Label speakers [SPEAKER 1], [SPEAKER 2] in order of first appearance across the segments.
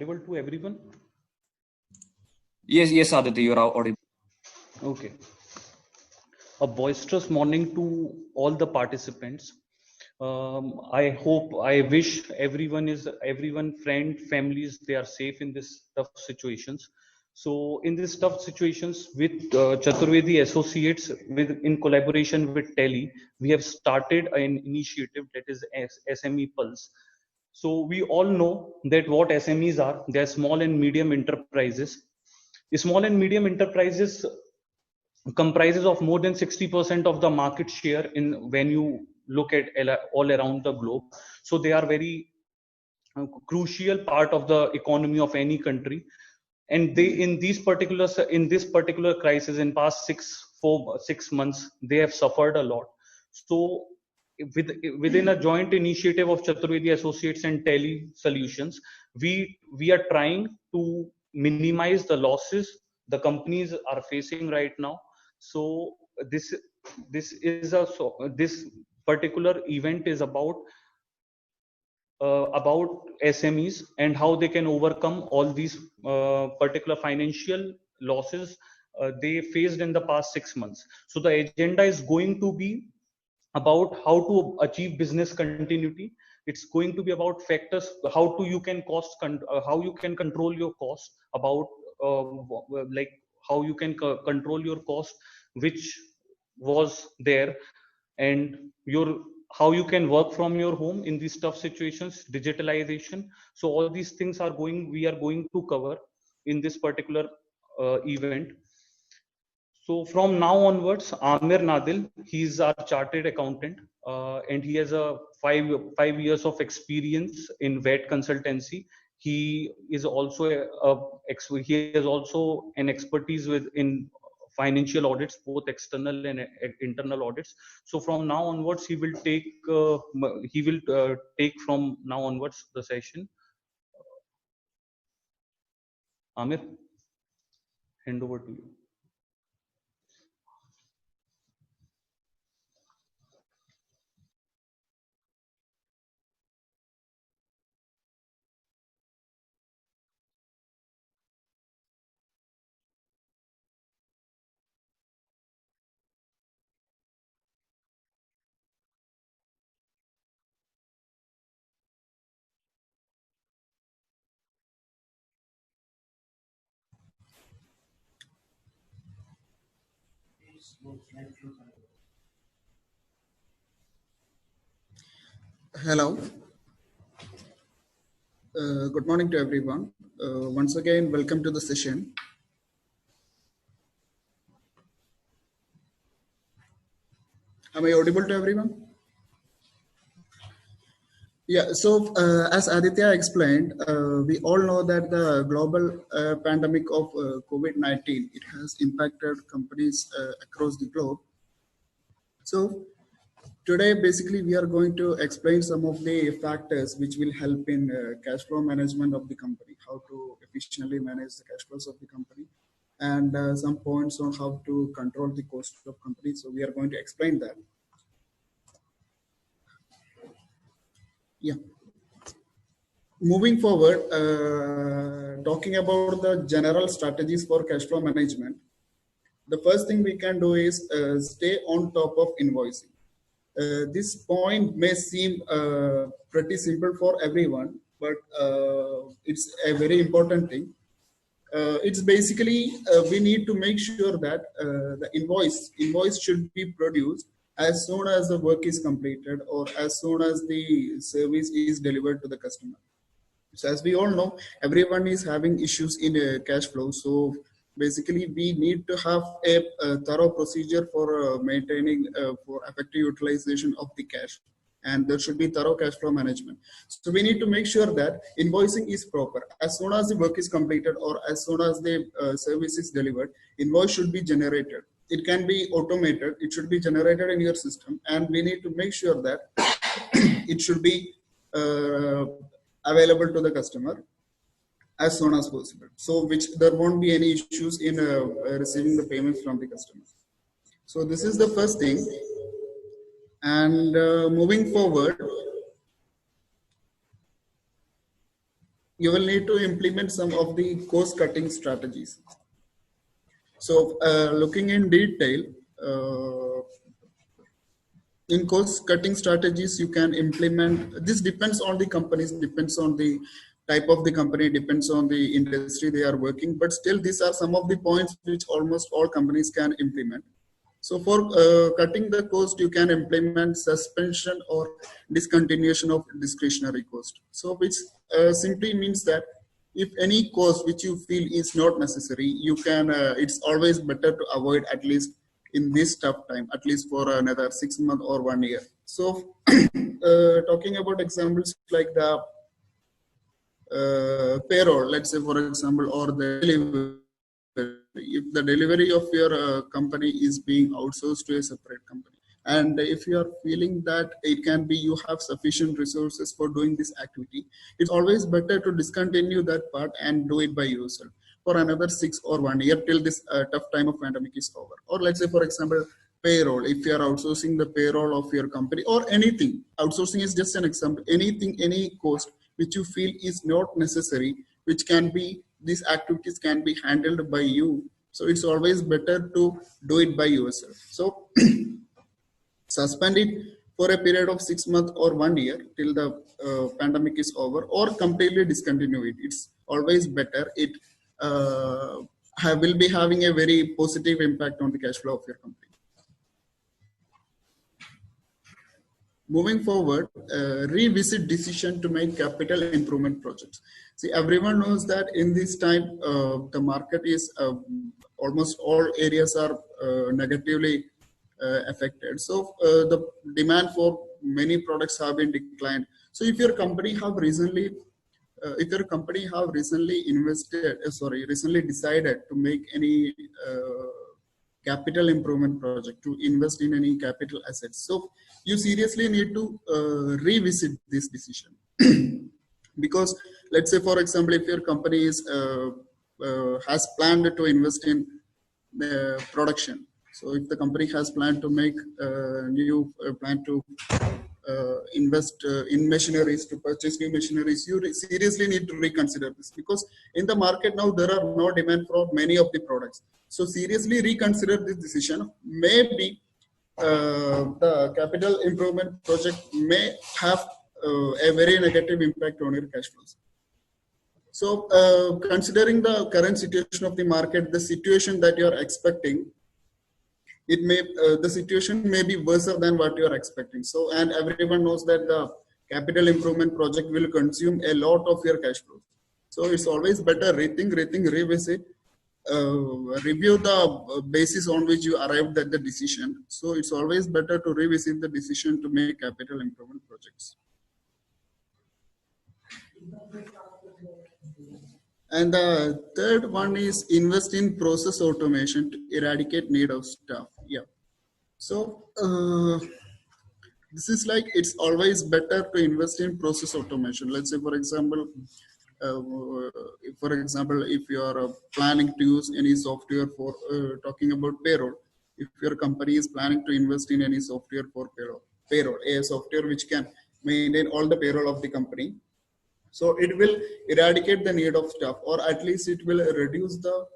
[SPEAKER 1] audible to everyone?
[SPEAKER 2] Yes, Aditya, you're audible.
[SPEAKER 1] Okay. A boisterous morning to all the participants. I wish everyone, friend, families, they are safe in this tough situations. So in this tough situations with Chaturvedi Associates, in collaboration with Tele, we have started an initiative that is SME Pulse. So we all know that what SMEs are. They are small and medium enterprises. Small and medium enterprises comprises of more than 60% of the market share in when you look at all around the globe. So they are very crucial part of the economy of any country, and they in this particular crisis in past 6 months they have suffered a lot. So within a joint initiative of Chaturvedi Associates and Tele Solutions, we are trying to minimize the losses the companies are facing right now. So this this particular event is about SMEs and how they can overcome all these particular financial losses they faced in the past 6 months. So the agenda is going to be about how to achieve business continuity. It's going to be about factors how to you can how you can control your cost, about like how you can control your cost which was there, and your how you can work from your home in these tough situations, digitalization. So all these things are going we are going to cover in this particular event. So from now onwards, Amir Nadil, he's our chartered accountant, and he has a five years of experience in vet consultancy. He is also he has also an expertise in financial audits, both external and internal audits. So from now onwards, he will take from now onwards the session. Amir, hand over to you.
[SPEAKER 3] Hello. Good morning to everyone. Once again, welcome to the session. Am I audible to everyone? Yeah, so as Aditya explained, we all know that the global pandemic of COVID-19, it has impacted companies across the globe. So today, basically, we are going to explain some of the factors which will help in cash flow management of the company, how to efficiently manage the cash flows of the company, and some points on how to control the cost of company. So we are going to explain that. Yeah. Moving forward, talking about the general strategies for cash flow management, the first thing we can do is stay on top of invoicing. This point may seem pretty simple for everyone, but it's a very important thing. It's basically we need to make sure that the invoice should be produced as soon as the work is completed or as soon as the service is delivered to the customer. So as we all know, everyone is having issues in cash flow. So basically, we need to have a thorough procedure for maintaining for effective utilization of the cash, and there should be thorough cash flow management. So we need to make sure that invoicing is proper. As soon as the work is completed or as soon as the service is delivered, invoice should be generated. It can be automated. It should be generated in your system, and we need to make sure that it should be available to the customer as soon as possible, so which there won't be any issues in receiving the payments from the customer. So this is the first thing. And moving forward, you will need to implement some of the cost cutting strategies. So looking in detail, in cost cutting strategies you can implement, this depends on the companies, depends on the type of the company, depends on the industry they are working, but still these are some of the points which almost all companies can implement. So for cutting the cost, you can implement suspension or discontinuation of discretionary cost. So which simply means that if any cost which you feel is not necessary, you can, it's always better to avoid, at least in this tough time, at least for another 6 months or 1 year. So talking about examples like the payroll, let's say for example, or the delivery. If the delivery of your company is being outsourced to a separate company, and if you are feeling that it can be, you have sufficient resources for doing this activity, it's always better to discontinue that part and do it by yourself for another 6 or 1 year till this tough time of pandemic is over. Or let's say for example, payroll, if you are outsourcing the payroll of your company or anything, outsourcing is just an example, anything, any cost which you feel is not necessary, which can be, these activities can be handled by you. So it's always better to do it by yourself. So suspend it for a period of 6 months or 1 year till the pandemic is over, or completely discontinue it. It's always better. It will be having a very positive impact on the cash flow of your company. Moving forward, revisit decision to make capital improvement projects. See, everyone knows that in this time, the market is almost all areas are negatively affected. So the demand for many products have been declined. So if your company have recently, recently decided to make any capital improvement project, to invest in any capital assets, so you seriously need to revisit this decision. Because let's say for example, if your company is has planned to invest in production, so if the company has planned to make plan to invest in machineries, to purchase new machineries, you seriously need to reconsider this, because in the market now there are no demand for many of the products. So seriously reconsider this decision. Maybe the capital improvement project may have a very negative impact on your cash flows. So considering the current situation of the market, the situation that you are expecting, it may the situation may be worse than what you are expecting. So, and everyone knows that the capital improvement project will consume a lot of your cash flow. So it's always better rethink, revisit, review the basis on which you arrived at the decision. So it's always better to revisit the decision to make capital improvement projects. And the third one is invest in process automation to eradicate need of staff. Yeah. So this is like, it's always better to invest in process automation. Let's say, for example, if you are planning to use any software for talking about payroll, if your company is planning to invest in any software for payroll, a software which can maintain all the payroll of the company, so it will eradicate the need of staff, or at least it will reduce the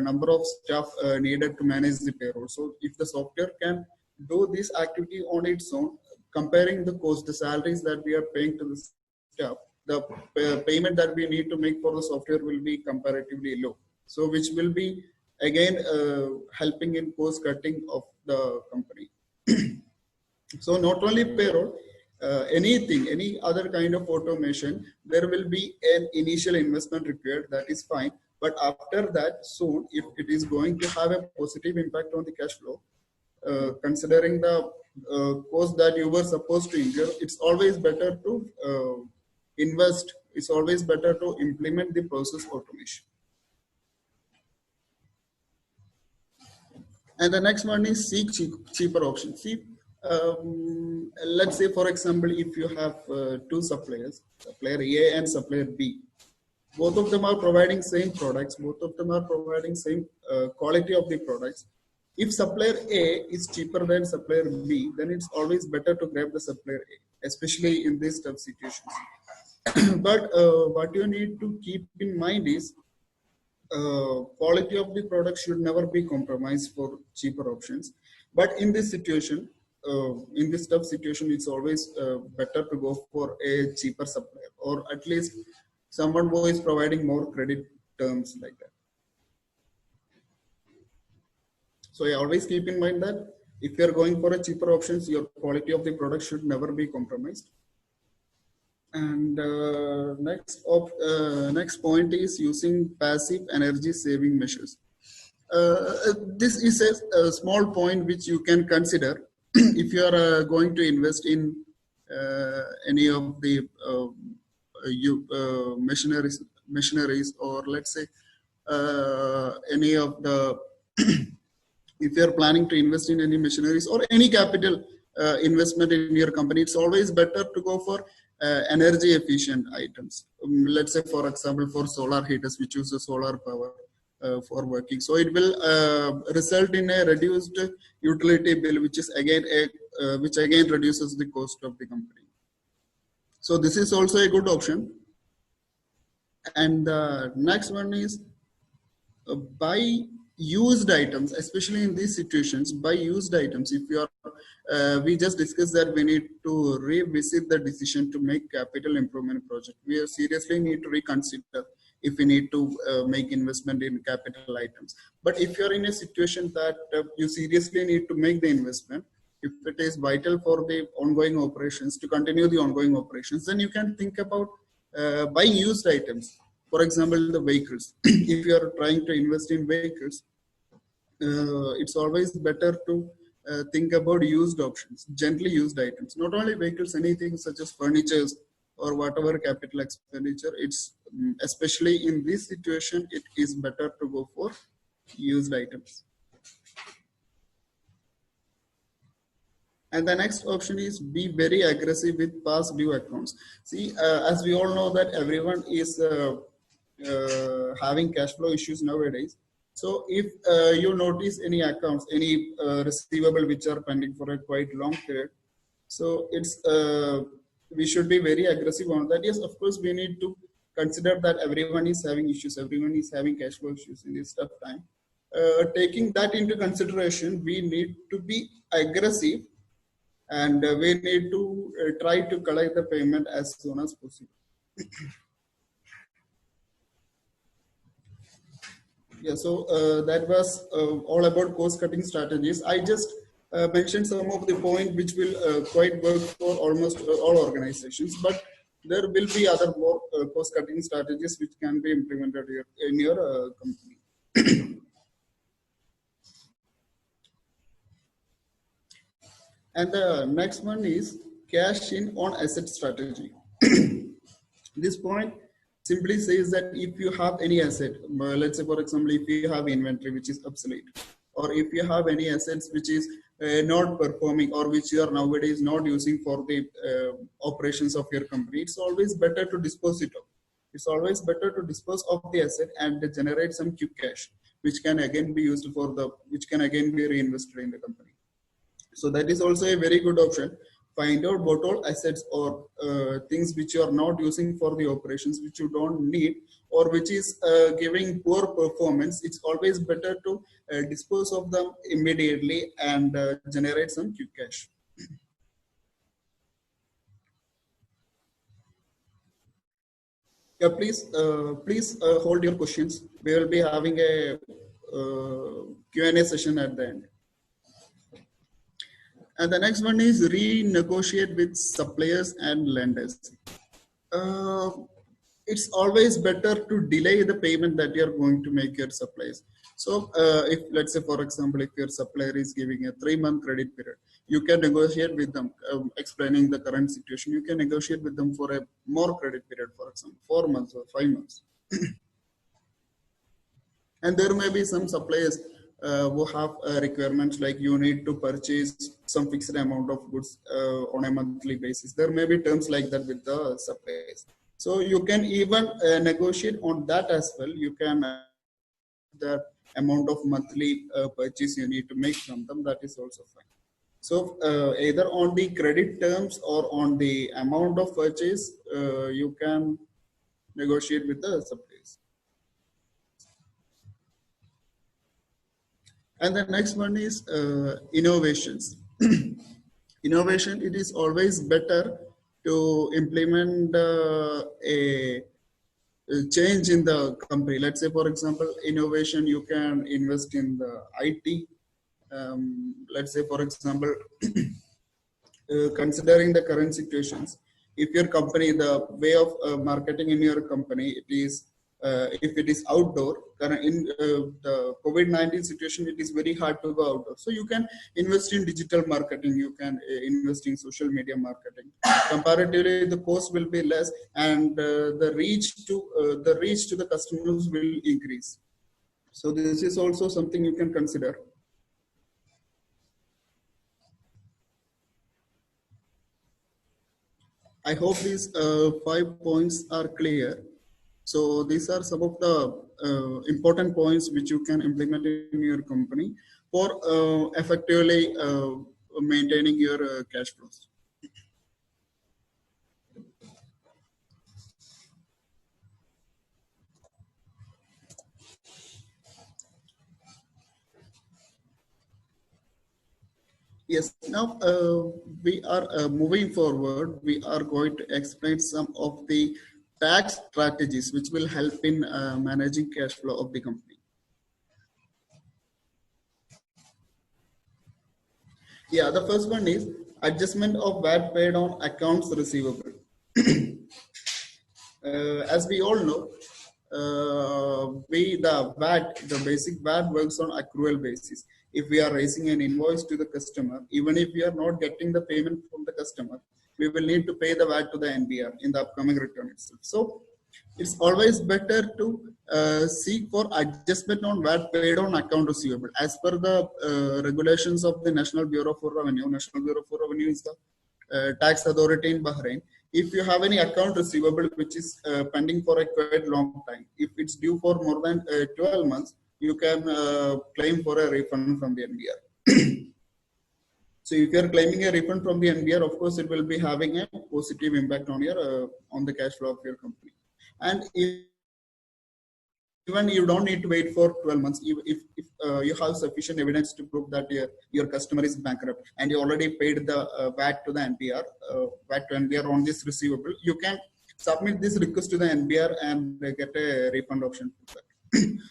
[SPEAKER 3] number of staff needed to manage the payroll. So if the software can do this activity on its own, comparing the cost, the salaries that we are paying to the staff, the payment that we need to make for the software will be comparatively low. So which will be again helping in cost cutting of the company. So not only payroll, any other kind of automation, there will be an initial investment required, that is fine. But after that, soon, if it is going to have a positive impact on the cash flow, considering the cost that you were supposed to incur, it's always better to invest. It's always better to implement the process automation. And the next one is seek cheaper options. See, let's say, for example, if you have two suppliers, supplier A and supplier B, both of them are providing same products, both of them are providing same quality of the products. If supplier A is cheaper than supplier B, then it's always better to grab the supplier A, especially in these tough situations. But what you need to keep in mind is quality of the product should never be compromised for cheaper options. But in this tough situation, it's always better to go for a cheaper supplier, or at least someone who is providing more credit terms like that. So I always keep in mind that if you're going for a cheaper options, your quality of the product should never be compromised. And next point is using passive energy saving measures. This is a small point which you can consider if you are going to invest in any of the machineries, or let's say any of the if you are planning to invest in any machineries or any capital investment in your company, it's always better to go for energy efficient items. Let's say, for example, for solar heaters, which use solar power for working. So it will result in a reduced utility bill, which is again which again reduces the cost of the company. So this is also a good option. And the next one is buy used items, especially in these situations. Buy used items. If you are, we just discussed that we need to revisit the decision to make capital improvement project. We seriously need to reconsider if we need to make investment in capital items. But if you're in a situation that you seriously need to make the investment, if it is vital for the ongoing operations, to continue the ongoing operations, then you can think about buying used items. For example, the vehicles. If you are trying to invest in vehicles, it's always better to think about used options, gently used items. Not only vehicles, anything such as furnitures or whatever capital expenditure. It's especially in this situation, it is better to go for used items. And the next option is be very aggressive with past due accounts. See, as we all know that everyone is having cash flow issues nowadays. So if you notice any accounts, any receivable which are pending for a quite long period, so it's we should be very aggressive on that. Yes, of course, we need to consider that everyone is having issues, everyone is having cash flow issues in this tough time. Taking that into consideration, we need to be aggressive, and we need to try to collect the payment as soon as possible. Yeah, so that was all about cost cutting strategies. I just mentioned some of the points which will quite work for almost all organizations, but there will be other more cost cutting strategies which can be implemented here in your company. And the next one is cash in on asset strategy. This point simply says that if you have any asset, let's say for example, if you have inventory which is obsolete, or if you have any assets which is not performing, or which you are nowadays not using for the operations of your company, it's always better to dispose it of. It's always better to dispose of the asset and generate some quick cash, which can again be used for which can again be reinvested in the company. So that is also a very good option. Find out what all assets or things which you are not using for the operations, which you don't need, or which is giving poor performance. It's always better to dispose of them immediately and generate some quick cash. Yeah, please hold your questions. We will be having a Q&A session at the end. And the next one is renegotiate with suppliers and lenders. It's always better to delay the payment that you're going to make your suppliers. So if, let's say, for example, if your supplier is giving a 3-month credit period, you can negotiate with them, explaining the current situation. You can negotiate with them for a more credit period, for example, 4 months or 5 months. And there may be some suppliers who have requirements like you need to purchase some fixed amount of goods on a monthly basis. There may be terms like that with the suppliers. So you can even negotiate on that as well. You can that amount of monthly purchase you need to make from them. That is also fine. So either on the credit terms or on the amount of purchase, you can negotiate with the suppliers. And the next one is innovations. Innovation, it is always better to implement a change in the company. Let's say, for example, innovation, you can invest in the IT. Let's say, for example, considering the current situations, if your company, the way of marketing in your company, it is if it is outdoor, in the COVID-19 situation, it is very hard to go outdoor. So you can invest in digital marketing, you can invest in social media marketing. Comparatively, the cost will be less, and the reach to the customers will increase. So this is also something you can consider. I hope these 5 points are clear. So these are some of the important points which you can implement in your company for effectively maintaining your cash flows. Yes, now we are moving forward. We are going to explain some of the tax strategies which will help in managing cash flow of the company. Yeah, the first one is adjustment of VAT paid on accounts receivable. As we all know, the basic VAT works on accrual basis. If we are raising an invoice to the customer, even if we are not getting the payment from the customer, we will need to pay the VAT to the NBR in the upcoming return itself. So it's always better to seek for adjustment on VAT paid on account receivable. As per the regulations of the National Bureau for Revenue, National Bureau for Revenue is the tax authority in Bahrain. If you have any account receivable which is pending for a quite long time, if it's due for more than 12 months, you can claim for a refund from the NBR. So if you are claiming a refund from the NBR, of course, it will be having a positive impact on your on the cash flow of your company. And even you don't need to wait for 12 months. If you have sufficient evidence to prove that your customer is bankrupt and you already paid the VAT to the NBR, VAT to NBR on this receivable, you can submit this request to the NBR and get a refund option for that.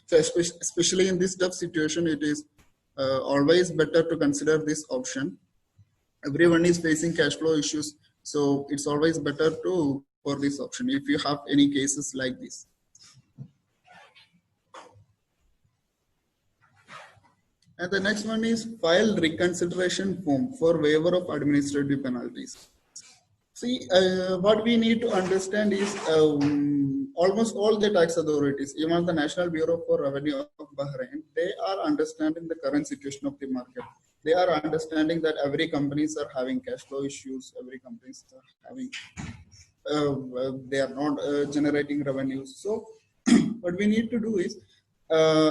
[SPEAKER 3] So especially in this tough situation, it is always better to consider this option. Everyone is facing cash flow issues, so it's always better to for this option if you have any cases like this. And the next one is file reconsideration form for waiver of administrative penalties. See, what we need to understand is almost all the tax authorities, even the National Bureau for Revenue of Bahrain, they are understanding the current situation of the market. They are understanding that every companies are having cash flow issues, every companies are having, they are not generating revenues. So what we need to do is,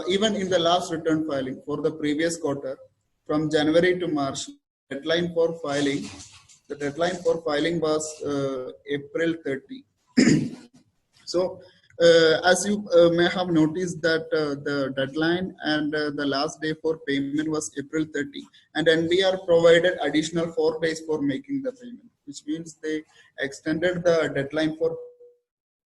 [SPEAKER 3] even in the last return filing for the previous quarter, from January to March, deadline for filing, the deadline for filing was April 30. So as you may have noticed that the deadline and the last day for payment was April 30, and NBR provided additional 4 days for making the payment, which means they extended the deadline for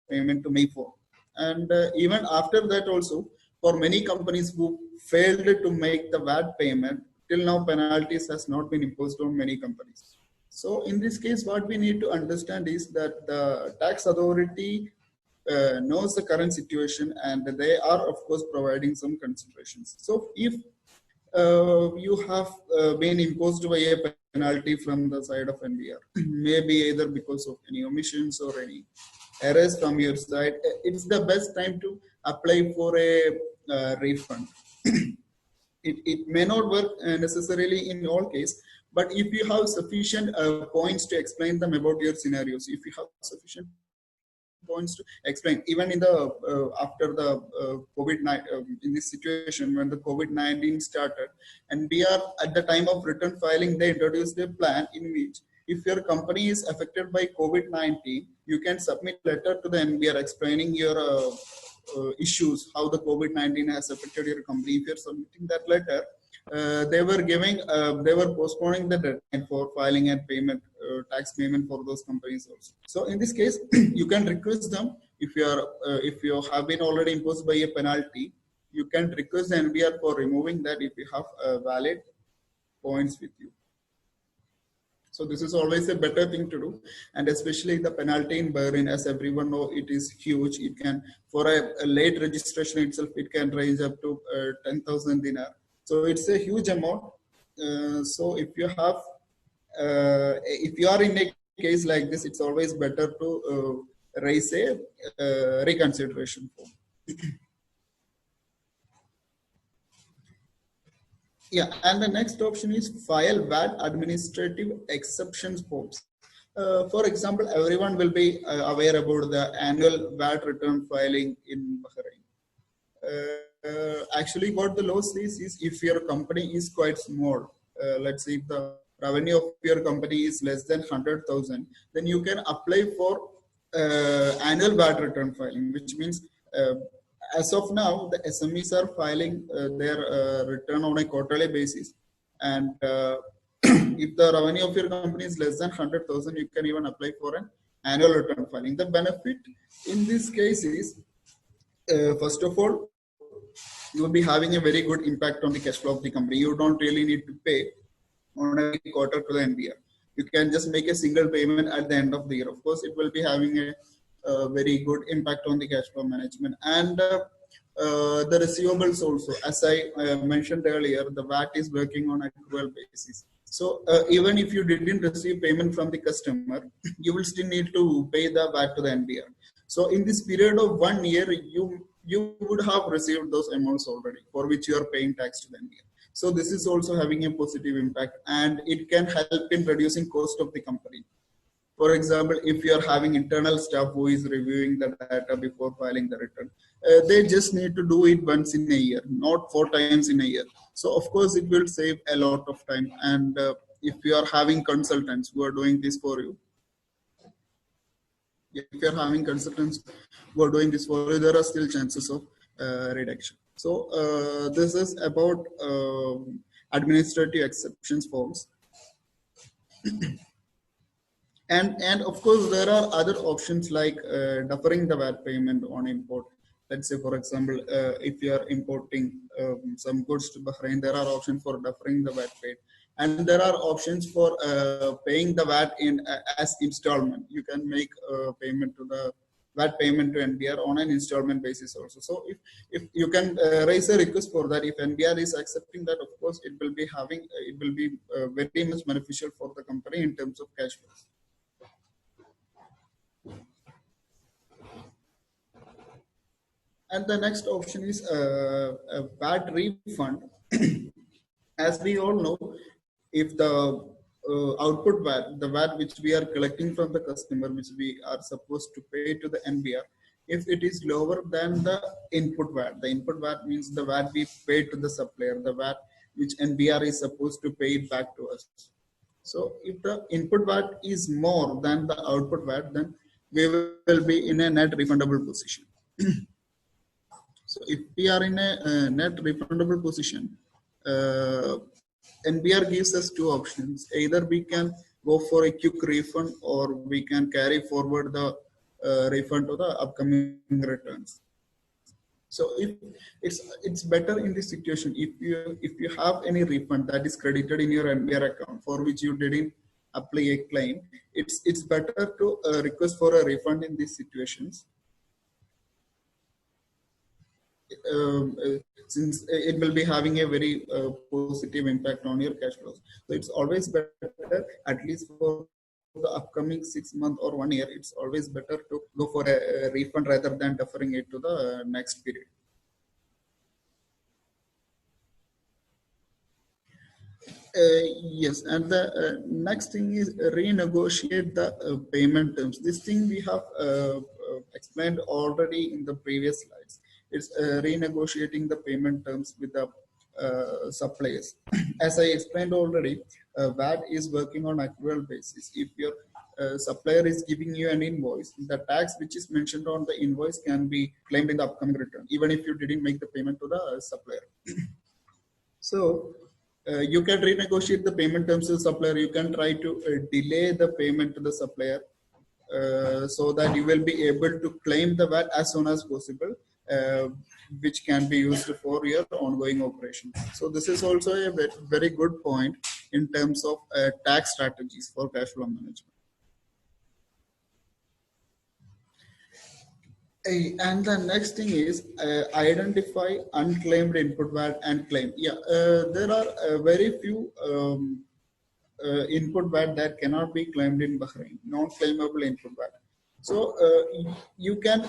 [SPEAKER 3] payment to May 4. And even after that also, for many companies who failed to make the VAT payment, till now penalties has not been imposed on many companies. So in this case, what we need to understand is that the tax authority knows the current situation, and they are of course providing some considerations. So if you have been imposed by a penalty from the side of NBR, maybe either because of any omissions or any errors from your side, it's the best time to apply for a refund. It may not work necessarily in all cases, but if you have sufficient points to explain them about your scenarios, if you have sufficient points to explain. Even in the after the COVID-19 in this situation when the COVID-19 started, and we are at the time of return filing, they introduced a plan in which if your company is affected by COVID-19, you can submit letter to the NBR explaining your issues, how the COVID-19 has affected your company. If you're submitting that letter, they were postponing the deadline for filing and payment, tax payment for those companies also. So in this case, you can request them if you have been already imposed by a penalty, you can request the NBR for removing that if you have valid points with you. So this is always a better thing to do, and especially the penalty in Bahrain, as everyone know, it is huge. It can, for a late registration itself, it can range up to 10,000 dinar. So it's a huge amount. So if you have, if you are in a case like this, it's always better to raise a reconsideration form. Yeah, and the next option is file VAT administrative exceptions forms. For example, everyone will be aware about the annual VAT return filing in Bahrain. Actually, what the law says is if your company is quite small, let's say if the revenue of your company is less than 100,000, then you can apply for annual VAT return filing, which means as of now, the SMEs are filing their return on a quarterly basis, and if the revenue of your company is less than 100,000, you can even apply for an annual return filing. The benefit in this case is, first of all, you will be having a very good impact on the cash flow of the company. You don't really need to pay on a quarter to the NBR. You can just make a single payment at the end of the year. Of course, it will be having a very good impact on the cash flow management. And the receivables also, as I mentioned earlier, the VAT is working on accrual basis. So even if you didn't receive payment from the customer, you will still need to pay the VAT to the NBR. So in this period of 1 year, you would have received those amounts already for which you are paying tax to the NBR. So this is also having a positive impact, and it can help in reducing cost of the company. For example, if you are having internal staff who is reviewing the data before filing the return, they just need to do it once in a year, not 4 times in a year. So of course, it will save a lot of time. And if you are having consultants who are doing this for you, if you are having consultants who are doing this for you, there are still chances of reduction. So this is about administrative exceptions forms. And of course, there are other options like deferring the VAT payment on import. Let's say, for example, if you are importing some goods to Bahrain, there are options for deferring the VAT paid. And there are options for paying the VAT in as installment. You can make payment to the VAT payment to NBR on an installment basis also. So if you can raise a request for that, if NBR is accepting that, of course, it will be very much beneficial for the company in terms of cash flows. And the next option is a VAT refund. As we all know, if the output VAT, the VAT which we are collecting from the customer, which we are supposed to pay to the NBR, if it is lower than the input VAT means the VAT we pay to the supplier, the VAT which NBR is supposed to pay it back to us. So if the input VAT is more than the output VAT, then we will be in a net refundable position. So if we are in a net refundable position, NBR gives us 2 options. Either we can go for a quick refund, or we can carry forward the refund to the upcoming returns. So if it's better in this situation, if you have any refund that is credited in your NBR account for which you didn't apply a claim, it's better to request for a refund in these situations. Since it will be having a very positive impact on your cash flows. So it's always better, at least for the upcoming 6 months or 1 year, it's always better to go for a refund rather than deferring it to the next period. Yes, and the next thing is renegotiate the payment terms. This thing we have explained already in the previous slides. It's renegotiating the payment terms with the suppliers. As I explained already, VAT is working on accrual basis. If your supplier is giving you an invoice, the tax which is mentioned on the invoice can be claimed in the upcoming return, even if you didn't make the payment to the supplier. So you can renegotiate the payment terms to the supplier. You can try to delay the payment to the supplier so that you will be able to claim the VAT as soon as possible, which can be used for your ongoing operation. So this is also a very good point in terms of tax strategies for cash flow management. And the next thing is identify unclaimed input VAT and claim. Yeah, there are very few input VAT that cannot be claimed in Bahrain, non-claimable input VAT. So you can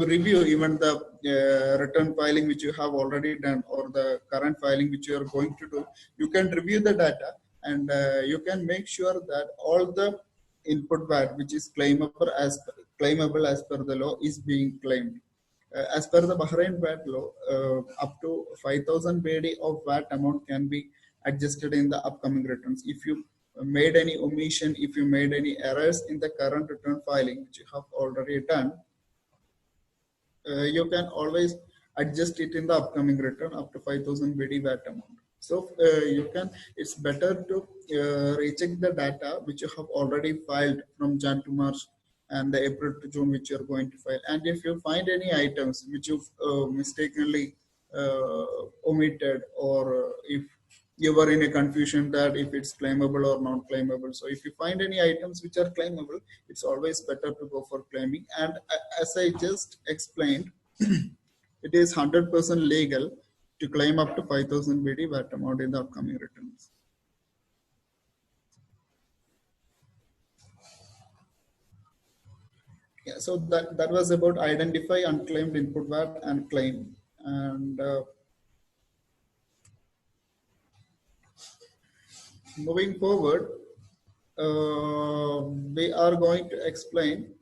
[SPEAKER 3] review even the return filing which you have already done or the current filing which you are going to do. You can review the data and you can make sure that all the input VAT which is claimable as per the law is being claimed. As per the Bahrain VAT law, up to 5,000 BD of VAT amount can be adjusted in the upcoming returns. If you made any omission, if you made any errors in the current return filing, which you have already done, you can always adjust it in the upcoming return up to 5,000 BD VAT amount. So it's better to recheck the data which you have already filed from Jan to March and the April to June which you're going to file. And if you find any items which you've mistakenly omitted, or if you were in a confusion that if it's claimable or not claimable. So if you find any items which are claimable, it's always better to go for claiming. And as I just explained, it is 100% legal to claim up to 5,000 BD VAT amount in the upcoming returns. Yeah, so that was about identify unclaimed input VAT and claim. And moving forward, we are going to explain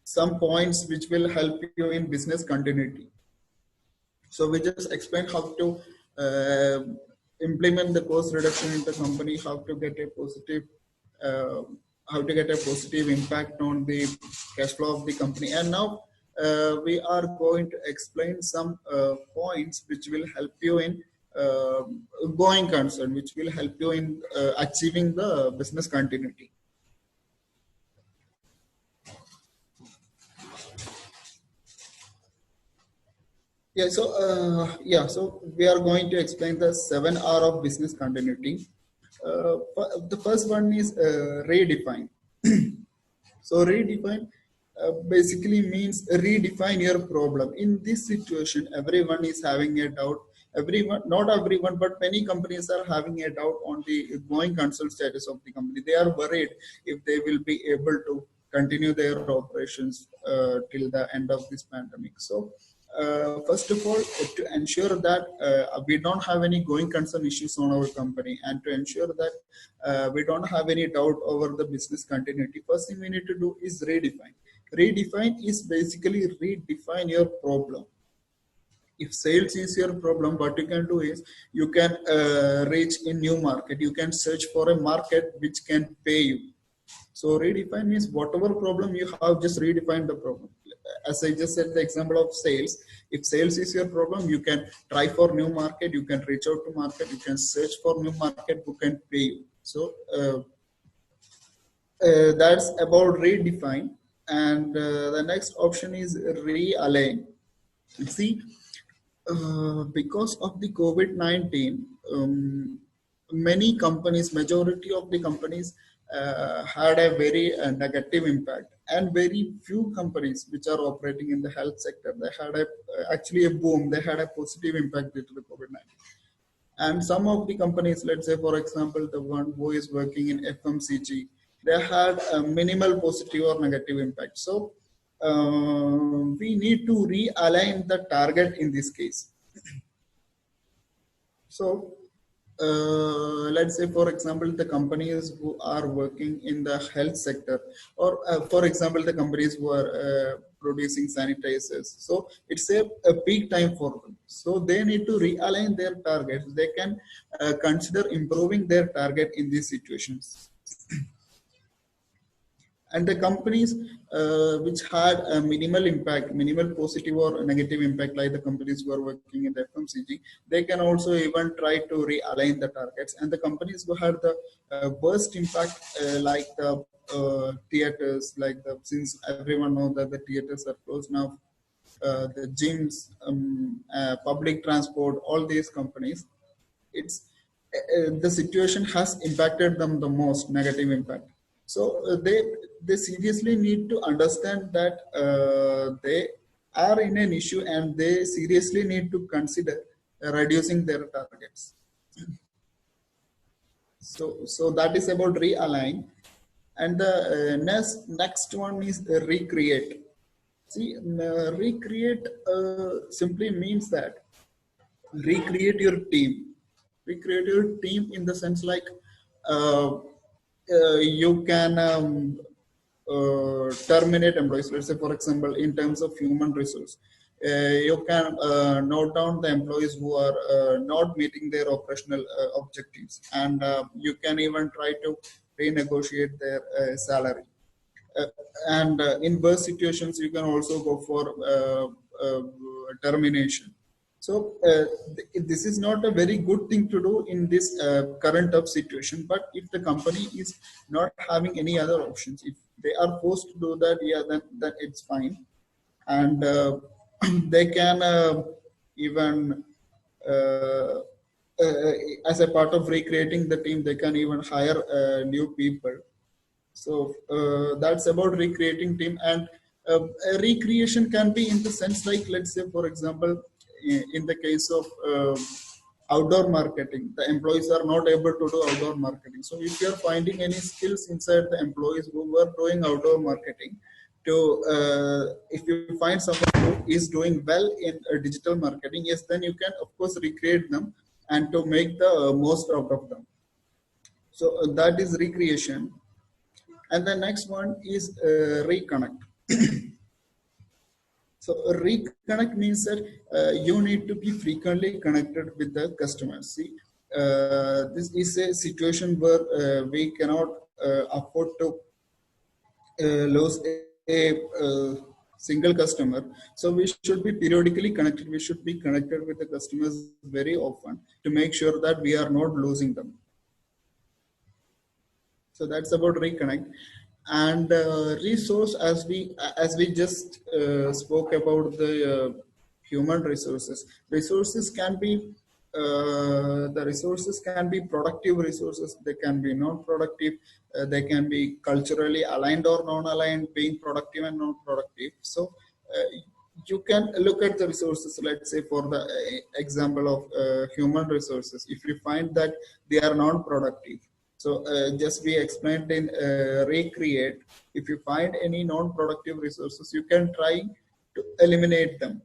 [SPEAKER 3] some points which will help you in business continuity. So we just explained how to implement the cost reduction in the company, how to get a positive impact on the cash flow of the company. And now we are going to explain some points which will help you in going concern, which will help you in achieving the business continuity. So we are going to explain the 7 R of business continuity. The first one is redefine. So redefine basically means redefine your problem. In this situation, everyone is having a doubt. Not everyone, but many companies are having a doubt on the going concern status of the company. They are worried if they will be able to continue their operations till the end of this pandemic. So first of all, to ensure that we don't have any going concern issues on our company, and to ensure that we don't have any doubt over the business continuity, first thing we need to do is redefine. Redefine is basically redefine your problem. If sales is your problem, what you can do is you can reach a new market. You can search for a market which can pay you. So redefine means whatever problem you have, just redefine the problem. As I just said, the example of sales. If sales is your problem, you can try for new market. You can reach out to market. You can search for new market who can pay you. So that's about redefine. And the next option is realign. See, because of the COVID-19, many companies, majority of the companies had a very negative impact, and very few companies which are operating in the health sector, they had actually a boom. They had a positive impact due to the COVID-19. And some of the companies, let's say for example, the one who is working in FMCG, they had a minimal positive or negative impact. So we need to realign the target in this case. So let's say, for example, the companies who are working in the health sector, or for example, the companies who are producing sanitizers. So it's a peak time for them. So they need to realign their targets. They can consider improving their target in these situations. And the companies which had a minimal impact, minimal positive or negative impact, like the companies who are working in the FMCG, they can also even try to realign the targets. And the companies who had the worst impact, like the theaters, since everyone knows that the theaters are closed now, the gyms, public transport, all these companies, it's the situation has impacted them the most, negative impact. So they seriously need to understand that they are in an issue, and they seriously need to consider reducing their targets. So that is about realign. And the next one is recreate. See, recreate simply means that recreate your team. Recreate your team in the sense like you can terminate employees. Let's say, for example, in terms of human resource, you can note down the employees who are not meeting their operational objectives, and you can even try to renegotiate their salary. Uh, and in worst situations, you can also go for termination. So this is not a very good thing to do in this current tough situation. But if the company is not having any other options, if they are forced to do that, yeah, then it's fine. And they can even as a part of recreating the team, they can even hire new people. So that's about recreating team. And recreation can be in the sense like, let's say, for example, in the case of outdoor marketing, the employees are not able to do outdoor marketing. So if you're finding any skills inside the employees who were doing outdoor marketing, if you find someone who is doing well in digital marketing, yes, then you can of course recreate them and to make the most out of them. So that is recreation. And the next one is reconnect. So reconnect means that you need to be frequently connected with the customers. See, this is a situation where we cannot afford to lose a single customer. So we should be periodically connected. We should be connected with the customers very often to make sure that we are not losing them. So that's about reconnect. And resource, as we just spoke about the human resources. Resources can be the resources can be productive resources. They can be non-productive. They can be culturally aligned or non-aligned, being productive and non-productive. So you can look at the resources. Let's say, for the example of human resources, if you find that they are non-productive. So just we explained in recreate, if you find any non-productive resources, you can try to eliminate them.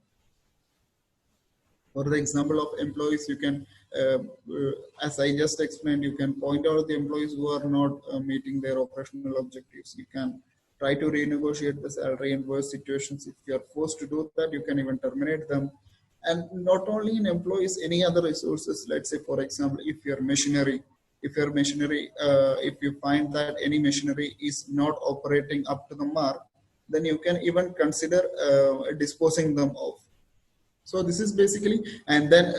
[SPEAKER 3] For the example of employees, you can, as I just explained, you can point out the employees who are not meeting their operational objectives. You can try to renegotiate the salary in worse situations. If you are forced to do that, you can even terminate them. And not only in employees, any other resources. Let's say, for example, if your machinery, if you find that any machinery is not operating up to the mark, then you can even consider disposing them of. So this is basically, and then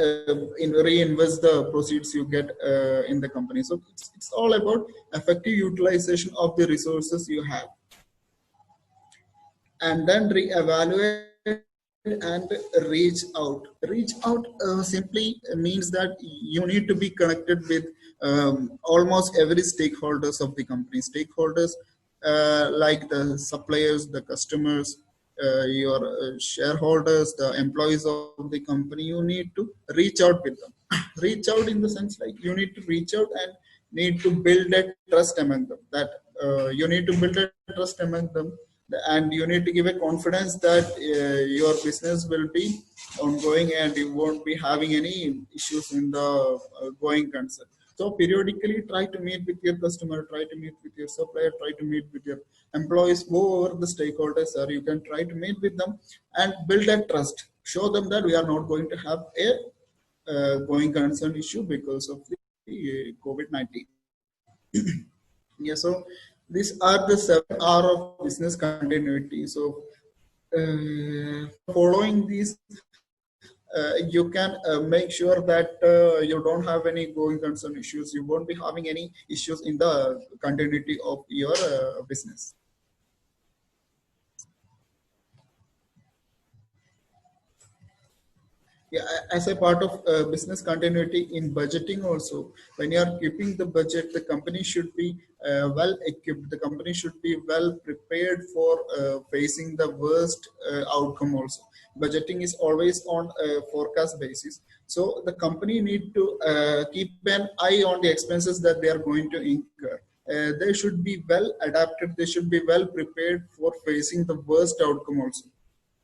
[SPEAKER 3] reinvest the proceeds you get in the company. So it's all about effective utilization of the resources you have. And then reevaluate and reach out. Reach out simply means that you need to be connected with almost every stakeholders of the company. Stakeholders like the suppliers, the customers, your shareholders, the employees of the company. You need to reach out with them. Reach out in the sense like you need to reach out and need to build a trust among them. That you need to build a trust among them. and you need to give a confidence that your business will be ongoing and you won't be having any issues in the going concern. So periodically try to meet with your customer, try to meet with your supplier, try to meet with your employees, whoever the stakeholders are. You can try to meet with them and build that trust. Show them that we are not going to have a going concern issue because of the COVID-19. Yeah, so these are the 7 R of business continuity. So following these, you can make sure that you don't have any going concern issues. You won't be having any issues in the continuity of your business. Yeah, as a part of business continuity in budgeting also, when you are keeping the budget, the company should be well equipped. The company should be well prepared for facing the worst outcome also. Budgeting is always on a forecast basis. So the company need to keep an eye on the expenses that they are going to incur. They should be well adapted. They should be well prepared for facing the worst outcome also.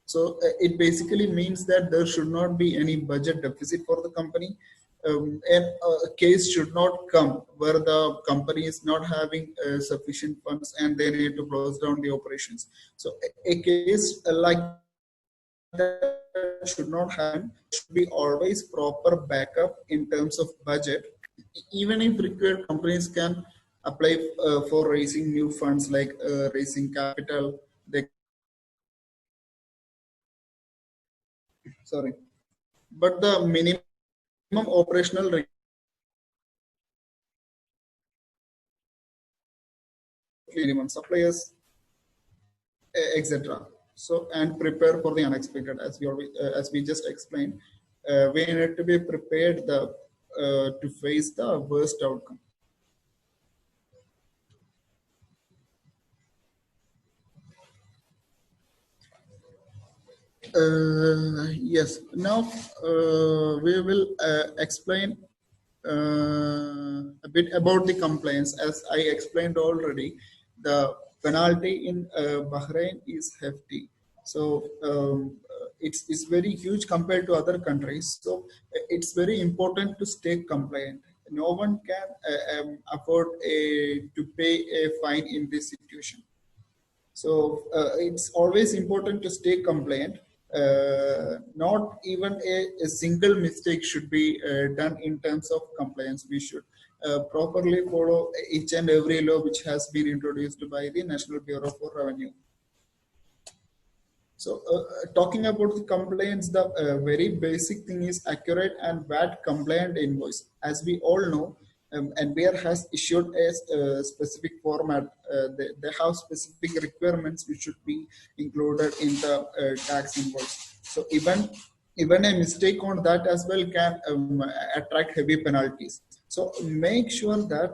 [SPEAKER 3] So it basically means that there should not be any budget deficit for the company. And a case should not come where the company is not having sufficient funds and they need to close down the operations. So a case like that should not happen. Should be always proper backup in terms of budget. Even if required, companies can apply for raising new funds, like raising capital. They sorry, but the minimum operational minimum suppliers, etc. So and prepare for the unexpected, as we always, as we just explained. We need to be prepared to face the worst outcome. Yes. Now we will explain a bit about the compliance. As I explained already, the penalty in Bahrain is hefty. So it's very huge compared to other countries. So it's very important to stay compliant. No one can afford to pay a fine in this situation. So it's always important to stay compliant. Not even a single mistake should be done in terms of compliance. We should properly follow each and every law which has been introduced by the National Bureau for Revenue. So talking about the compliance, the very basic thing is accurate and VAT compliant invoice. As we all know, NBR has issued a specific format. They have specific requirements which should be included in the tax invoice. So even a mistake on that as well can attract heavy penalties. So make sure that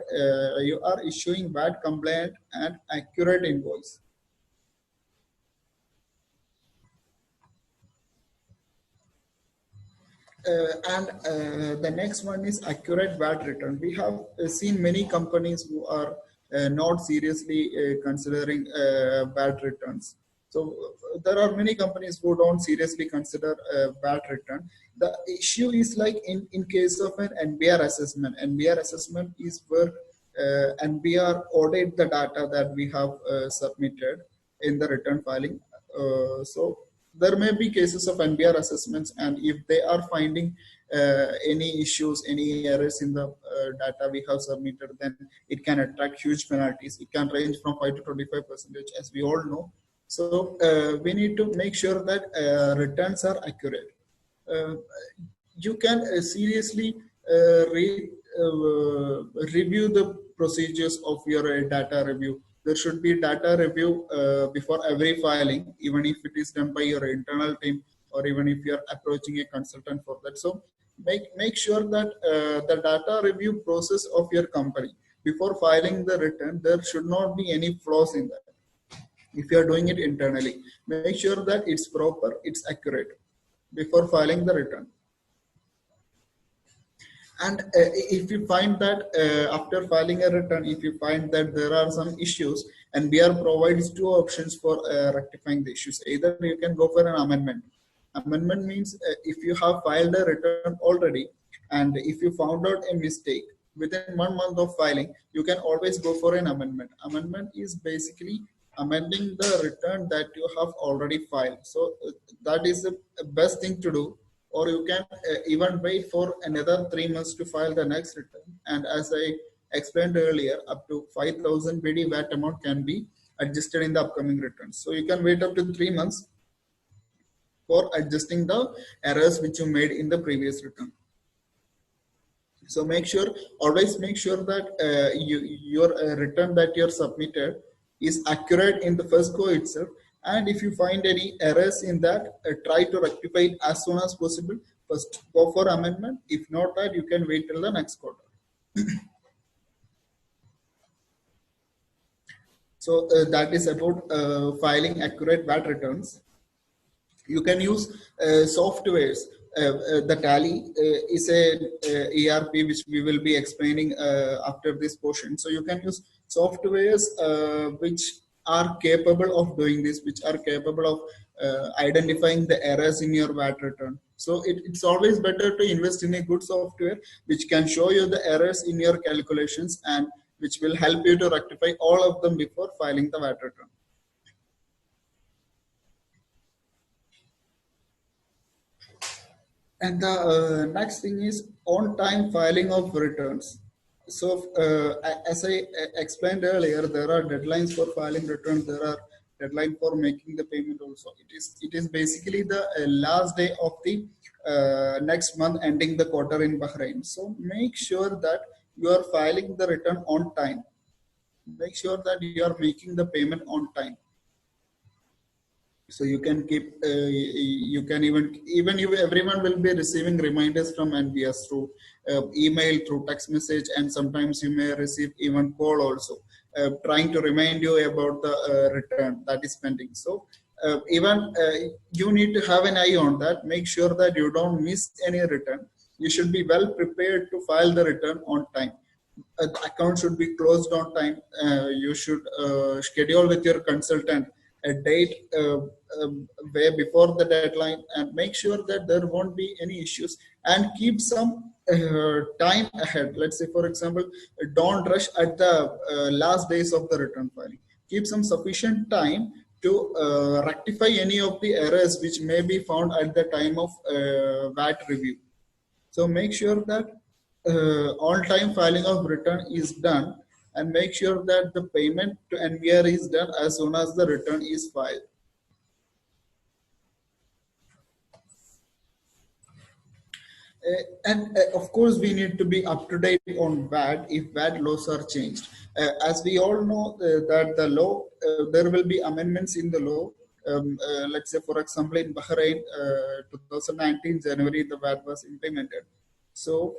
[SPEAKER 3] you are issuing VAT compliant and accurate invoice. The next one is accurate VAT return. We have seen many companies who are not seriously considering VAT returns. So there are many companies who don't seriously consider VAT return. The issue is like in case of an NBR assessment. NBR assessment is where NBR audit the data that we have submitted in the return filing. So there may be cases of NBR assessments, and if they are finding any issues, any errors in the data we have submitted, then it can attract huge penalties. It can range from 5 to 25%, as we all know. So we need to make sure that returns are accurate. You can seriously review the procedures of your data review. There should be data review before every filing, even if it is done by your internal team, or even if you are approaching a consultant for that. So make sure that the data review process of your company before filing the return, there should not be any flaws in that. If you are doing it internally, make sure that it's proper, it's accurate before filing the return. And if you find that after filing a return, if you find that there are some issues, NBR provides two options for rectifying the issues. Either you can go for an amendment. Amendment means if you have filed a return already, and if you found out a mistake within 1 month of filing, you can always go for an amendment. Amendment is basically amending the return that you have already filed. So that is the best thing to do. Or you can even wait for another 3 months to file the next return. And as I explained earlier, up to 5,000 BD VAT amount can be adjusted in the upcoming returns. So you can wait up to 3 months for adjusting the errors which you made in the previous return. So always make sure that your return that you're submitted is accurate in the first go itself. And if you find any errors in that, try to rectify it as soon as possible. First, go for amendment. If not that, you can wait till the next quarter. So that is about filing accurate VAT returns. You can use softwares. The Tally is a ERP which we will be explaining after this portion. So you can use softwares which are capable of doing this, which are capable of identifying the errors in your VAT return. So it's always better to invest in a good software which can show you the errors in your calculations and which will help you to rectify all of them before filing the VAT return. And the next thing is on-time filing of returns. So as I explained earlier, there are deadlines for filing returns. There are deadlines for making the payment also. It is basically the last day of the next month ending the quarter in Bahrain. So make sure that you are filing the return on time. Make sure that you are making the payment on time. So you can keep, you can even everyone will be receiving reminders from NBS through email, through text message, and sometimes you may receive even call also, trying to remind you about the return that is pending. So even you need to have an eye on that. Make sure that you don't miss any return. You should be well prepared to file the return on time. The account should be closed on time. You should schedule with your consultant a date way before the deadline, and make sure that there won't be any issues, and keep some time ahead. Let's say, for example, don't rush at the last days of the return filing. Keep some sufficient time to rectify any of the errors which may be found at the time of VAT review. So make sure that on-time filing of return is done, and make sure that the payment to NBR is done as soon as the return is filed. And of course, we need to be up to date on VAT if VAT laws are changed. As we all know that the law, there will be amendments in the law. Let's say, for example, in Bahrain, 2019 January, the VAT was implemented. So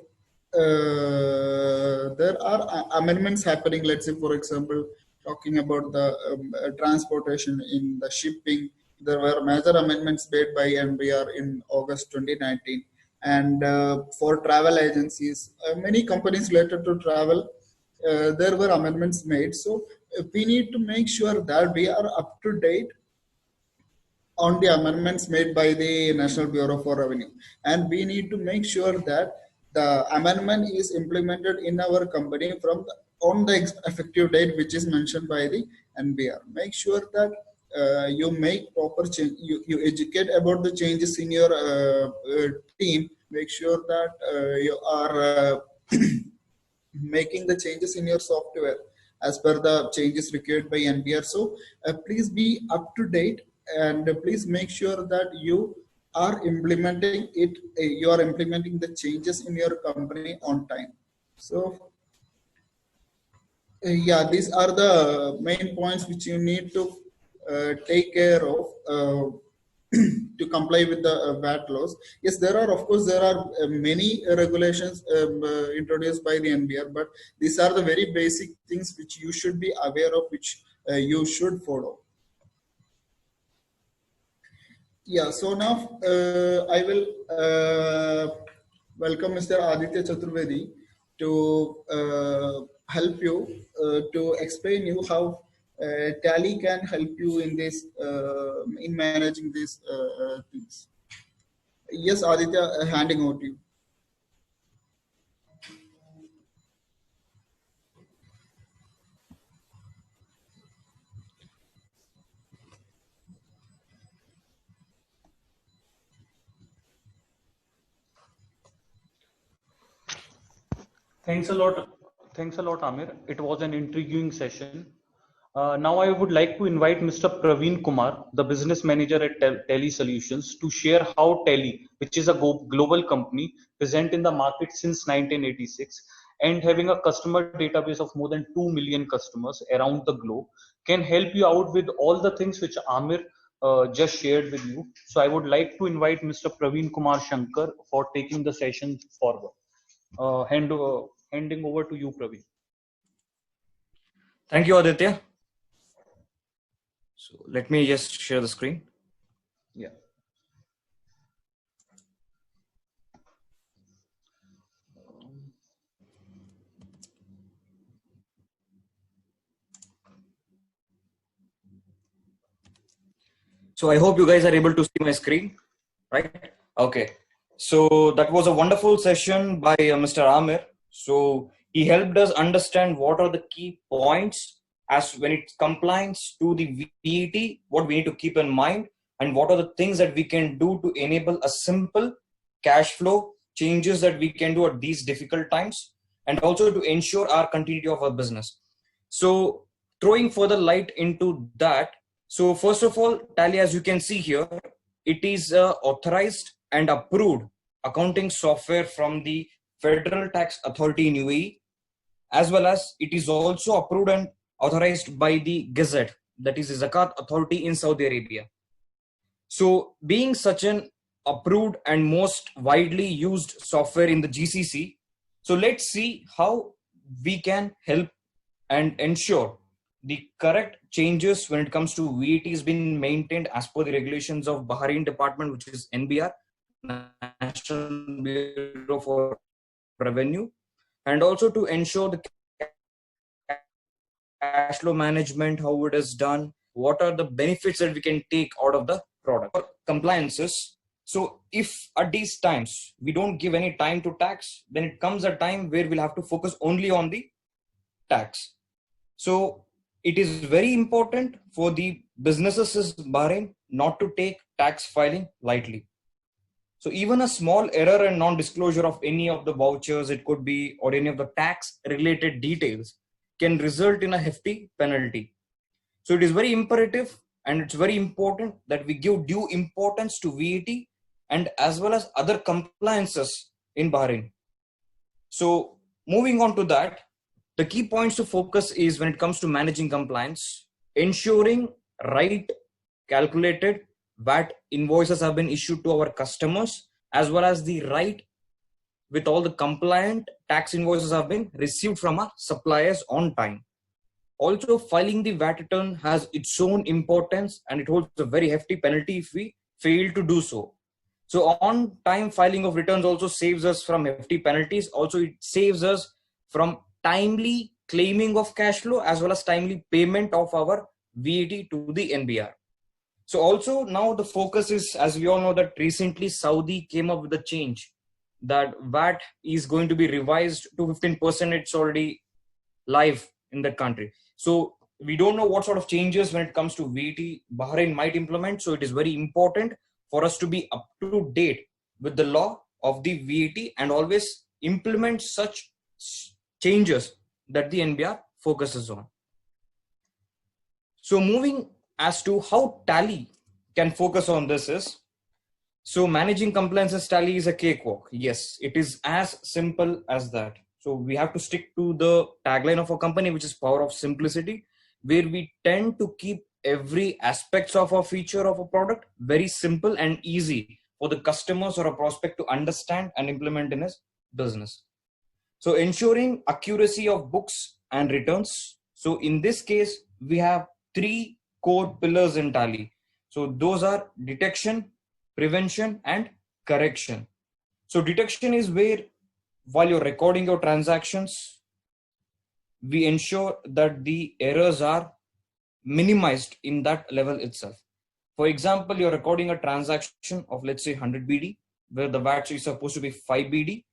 [SPEAKER 3] there are amendments happening. Let's say, for example, talking about the transportation in the shipping, there were major amendments made by NBR in August 2019. And for travel agencies, many companies related to travel, there were amendments made. So we need to make sure that we are up to date on the amendments made by the National Bureau for Revenue. And we need to make sure that the amendment is implemented in our company on the effective date which is mentioned by the NBR. Make sure that you make proper change, you educate about the changes in your team. Make sure that you are making the changes in your software as per the changes required by NBR. So please be up to date, and please make sure that you are implementing it. You are implementing the changes in your company on time. So yeah, these are the main points which you need to take care of to comply with the VAT laws. Yes, there are many regulations introduced by the NBR, but these are the very basic things which you should be aware of, which you should follow. Yeah, so now I will welcome Mr. Aditya Chaturvedi to help you to explain you how Tally can help you in this in managing these things. Yes, Aditya, handing over to you.
[SPEAKER 1] Thanks a lot. Thanks a lot, Amir. It was an intriguing session. Now I would like to invite Mr. Praveen Kumar, the business manager at Tele Solutions, to share how Tele, which is a global company present in the market since 1986 and having a customer database of more than 2 million customers around the globe, can help you out with all the things which Amir just shared with you. So I would like to invite Mr. Praveen Kumar Shankar for taking the session forward. Handing over to you, Praveen.
[SPEAKER 2] Thank you, Aditya. So let me just share the screen.
[SPEAKER 1] Yeah.
[SPEAKER 2] So I hope you guys are able to see my screen, right? Okay. So that was a wonderful session by Mr. Amir. So he helped us understand what are the key points as when it compliance to the VAT, what we need to keep in mind, and what are the things that we can do to enable a simple cash flow changes that we can do at these difficult times, and also to ensure our continuity of our business. So throwing further light into that, so first of all, Tally, as you can see here, it is authorized and approved accounting software from the Federal Tax Authority in UAE, as well as it is also approved and authorized by the Gazette, that is the Zakat Authority in Saudi Arabia. So being such an approved and most widely used software in the GCC, so let's see how we can help and ensure the correct changes when it comes to VAT is being maintained as per the regulations of Bahrain Department, which is NBR, National Bureau for Revenue, and also to ensure the cash flow management, how it is done, what are the benefits that we can take out of the product. Compliances. So if at these times we don't give any time to tax, then it comes a time where we'll have to focus only on the tax. So it is very important for the businesses in Bahrain not to take tax filing lightly. So even a small error and non-disclosure of any of the vouchers, it could be, or any of the tax related details can result in a hefty penalty. So it is very imperative and it's very important that we give due importance to VAT and as well as other compliances in Bahrain. So moving on to that, the key points to focus is when it comes to managing compliance, ensuring right calculated VAT invoices have been issued to our customers, as well as the right with all the compliant tax invoices have been received from our suppliers on time. Also, filing the VAT return has its own importance and it holds a very hefty penalty if we fail to do so. So on time filing of returns also saves us from hefty penalties. Also, it saves us from timely claiming of cash flow as well as timely payment of our VAT to the NBR. So also now the focus is, as we all know, that recently Saudi came up with a change that VAT is going to be revised to 15%. It's already live in the country. So we don't know what sort of changes when it comes to VAT Bahrain might implement. So it is very important for us to be up to date with the law of the VAT and always implement such changes that the NBR focuses on. So moving as to how Tally can focus on this is, so managing compliances Tally is a cakewalk. Yes, it is as simple as that. So we have to stick to the tagline of our company, which is power of simplicity, where we tend to keep every aspects of a feature of a product very simple and easy for the customers or a prospect to understand and implement in his business. So ensuring accuracy of books and returns. So in this case, we have three core pillars in Tally. So those are detection, prevention, and correction. So detection is where while you're recording your transactions, we ensure that the errors are minimized in that level itself. For example, you're recording a transaction of let's say 100 BD, where the VAT is supposed to be 5 BD.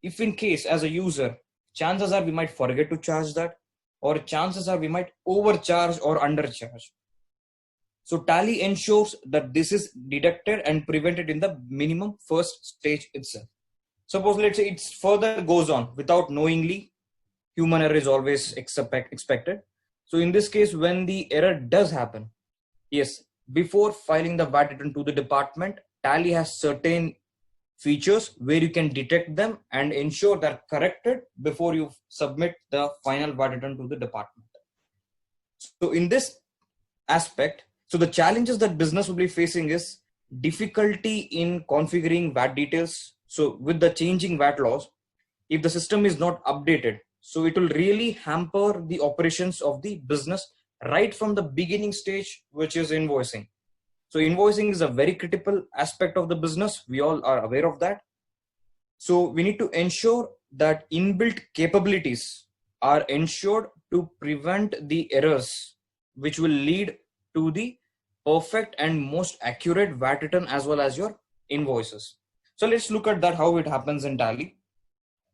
[SPEAKER 2] If in case as a user, chances are we might forget to charge that, or chances are we might overcharge or undercharge. So Tally ensures that this is detected and prevented in the minimum first stage itself. Suppose let's say it further goes on without knowingly, human error is always expected. So in this case, when the error does happen, yes, before filing the VAT return to the department, Tally has certain features where you can detect them and ensure they're corrected before you submit the final VAT return to the department. So in this aspect, so the challenges that business will be facing is difficulty in configuring VAT details. So with the changing VAT laws, if the system is not updated, so it will really hamper the operations of the business right from the beginning stage, which is invoicing. So invoicing is a very critical aspect of the business. We all are aware of that. So we need to ensure that inbuilt capabilities are ensured to prevent the errors, which will lead to the perfect and most accurate VAT return as well as your invoices. So let's look at that, how it happens in Tally.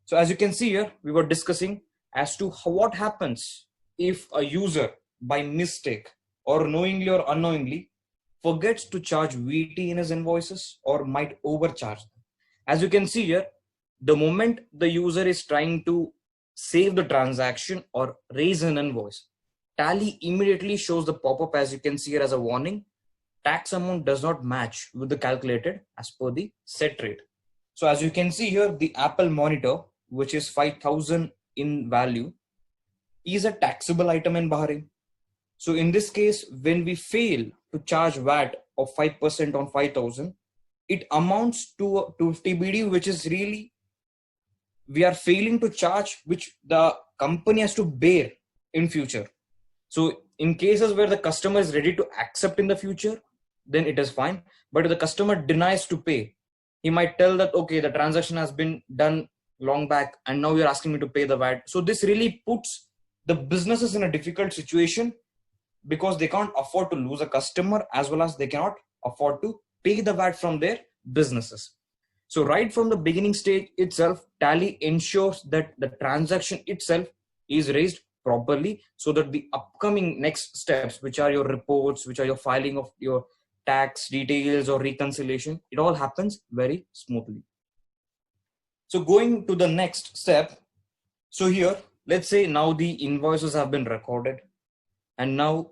[SPEAKER 2] So as you can see here, we were discussing as to what happens if a user by mistake or knowingly or unknowingly forgets to charge VAT in his invoices or might overcharge them. As you can see here, the moment the user is trying to save the transaction or raise an invoice, Tally immediately shows the pop-up, as you can see here, as a warning. Tax amount does not match with the calculated as per the set rate. So as you can see here, the Apple monitor, which is 5,000 in value, is a taxable item in Bahrain. So in this case, when we fail to charge VAT of 5% on 5,000, it amounts to 50 BD, which is really, we are failing to charge, which the company has to bear in future. So in cases where the customer is ready to accept in the future, then it is fine. But if the customer denies to pay, he might tell that, okay, the transaction has been done long back and now you're asking me to pay the VAT. So this really puts the businesses in a difficult situation because they can't afford to lose a customer as well as they cannot afford to pay the VAT from their businesses. So right from the beginning stage itself, Tally ensures that the transaction itself is raised properly so that the upcoming next steps, which are your reports, which are your filing of your tax details or reconciliation, it all happens very smoothly. So going to the next step. So here, let's say now the invoices have been recorded and now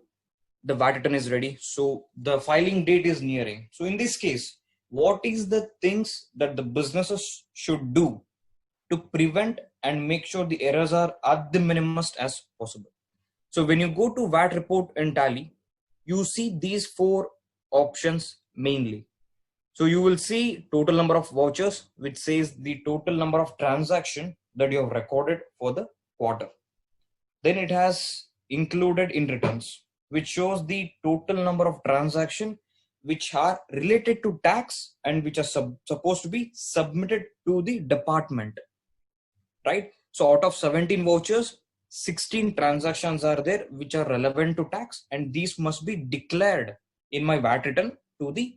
[SPEAKER 2] the VAT return is ready. So the filing date is nearing. So in this case, what is the things that the businesses should do to prevent and make sure the errors are at the minimum as possible? So when you go to VAT report in Tally, you see these four options mainly. So you will see total number of vouchers, which says the total number of transaction that you have recorded for the quarter. Then it has included in returns, which shows the total number of transaction which are related to tax and which are supposed to be submitted to the department, right? So out of 17 vouchers, 16 transactions are there which are relevant to tax, and these must be declared in my VAT return to the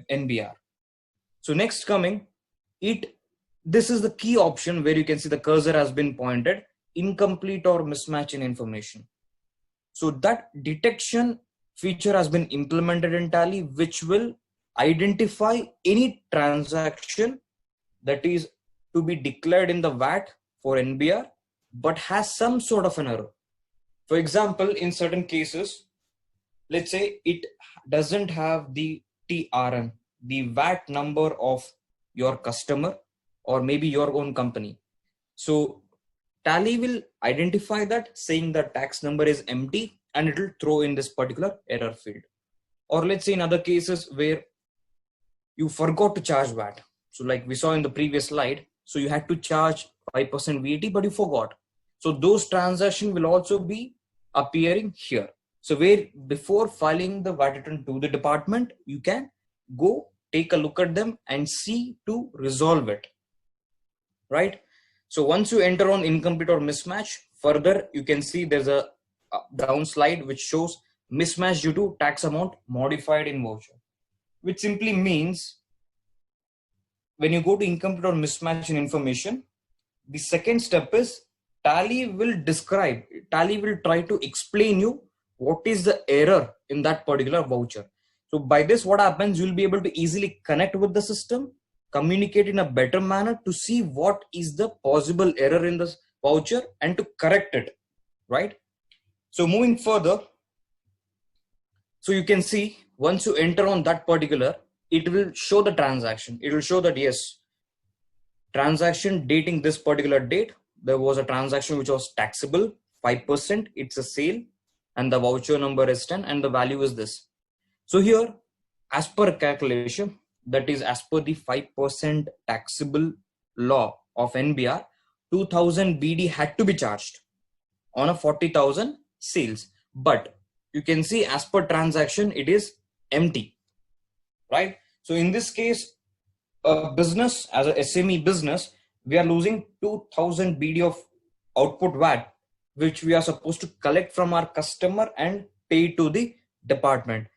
[SPEAKER 2] NBR. So next coming, this is the key option where you can see the cursor has been pointed, incomplete or mismatch in information. So that detection feature has been implemented in Tally, which will identify any transaction that is to be declared in the VAT for NBR, but has some sort of an error. For example, in certain cases, let's say it doesn't have the TRN, the VAT number of your customer or maybe your own company. So Tally will identify that, saying the tax number is empty, and it will throw in this particular error field. Or let's say in other cases where you forgot to charge VAT. So like we saw in the previous slide, so you had to charge 5% VAT, but you forgot. So those transactions will also be appearing here. So where before filing the VAT return to the department, you can go take a look at them and see to resolve it. right? So once you enter on incomplete or mismatch, further you can see there's a down slide which shows mismatch due to tax amount modified in voucher, which simply means when you go to incomplete or mismatch in information, the second step is Tally will try to explain you what is the error in that particular voucher. So by this, what happens, you'll be able to easily connect with the system, communicate in a better manner to see what is the possible error in this voucher and to correct it, right? So moving further, so you can see once you enter on that particular, it will show the transaction. It will show that yes, transaction dating this particular date, there was a transaction which was taxable 5%. It's a sale and the voucher number is 10 and the value is this. So here, as per calculation, that is as per the 5% taxable law of NBR, 2000 BD had to be charged on a 40,000 sales. But you can see as per transaction, it is empty, right? So in this case, a business as a SME business, we are losing 2000 BD of output VAT, which we are supposed to collect from our customer and pay to the department.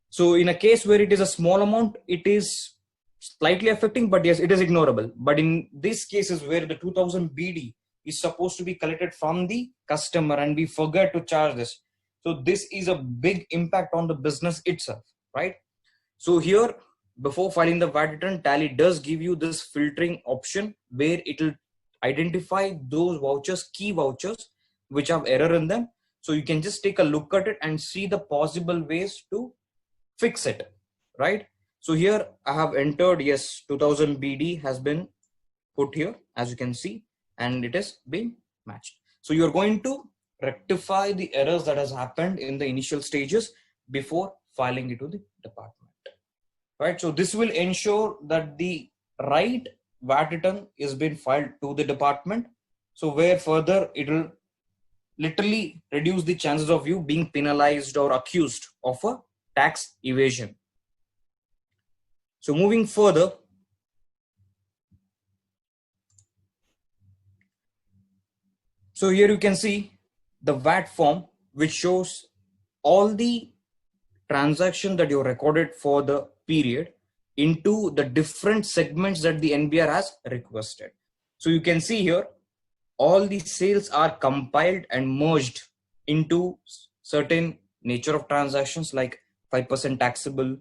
[SPEAKER 2] So in a case where it is a small amount, it is slightly affecting, but yes, it is ignorable. But in these cases where the 2000 BD is supposed to be collected from the customer and we forget to charge this, so this is a big impact on the business itself, right? So here, before filing the VAT return, Tally does give you this filtering option where it will identify those vouchers, key vouchers, which have error in them. So you can just take a look at it and see the possible ways to fix it, right? So here I have entered, yes, 2000 BD has been put here, as you can see, and it is being matched. So you're going to rectify the errors that has happened in the initial stages before filing it to the department. Right, so this will ensure that the right VAT return is being filed to the department. So where further it will literally reduce the chances of you being penalized or accused of a tax evasion. So moving further, so here you can see the VAT form which shows all the transaction that you recorded for the period into the different segments that the NBR has requested. So you can see here, all the sales are compiled and merged into certain nature of transactions like 5% taxable,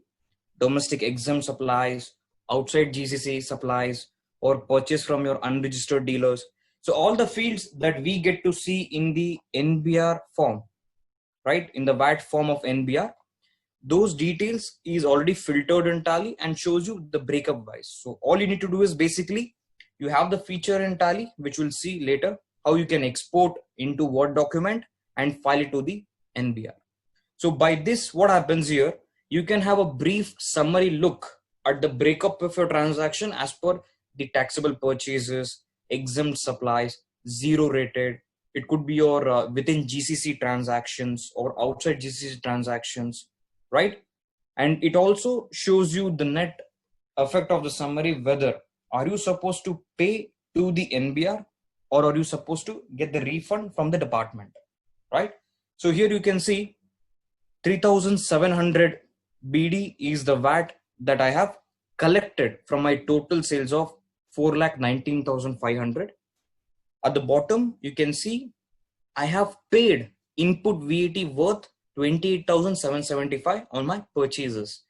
[SPEAKER 2] domestic exempt supplies, outside GCC supplies, or purchase from your unregistered dealers. So all the fields that we get to see in the NBR form, right, in the VAT form of NBR, those details is already filtered in Tally and shows you the breakup wise. So all you need to do is basically you have the feature in Tally, which we'll see later, how you can export into Word document and file it to the NBR. So by this, what happens here, you can have a brief summary look at the breakup of your transaction as per the taxable purchases, exempt supplies, zero rated. It could be your within GCC transactions or outside GCC transactions, right? And it also shows you the net effect of the summary, whether are you supposed to pay to the NBR or are you supposed to get the refund from the department, right? So here you can see 3700 BD is the VAT that I have collected from my total sales of 4,19,500. At the bottom, you can see I have paid input VAT worth 28,775 on my purchases.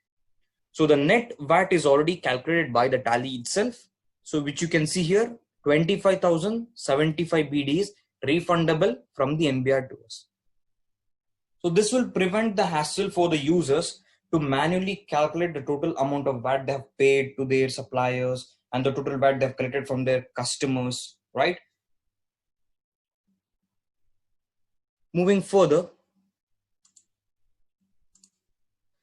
[SPEAKER 2] So the net VAT is already calculated by the Tally itself. So which you can see here, 25,075 BD is refundable from the NBR to us. So this will prevent the hassle for the users to manually calculate the total amount of VAT they have paid to their suppliers and the total VAT they have collected from their customers, right? Moving further.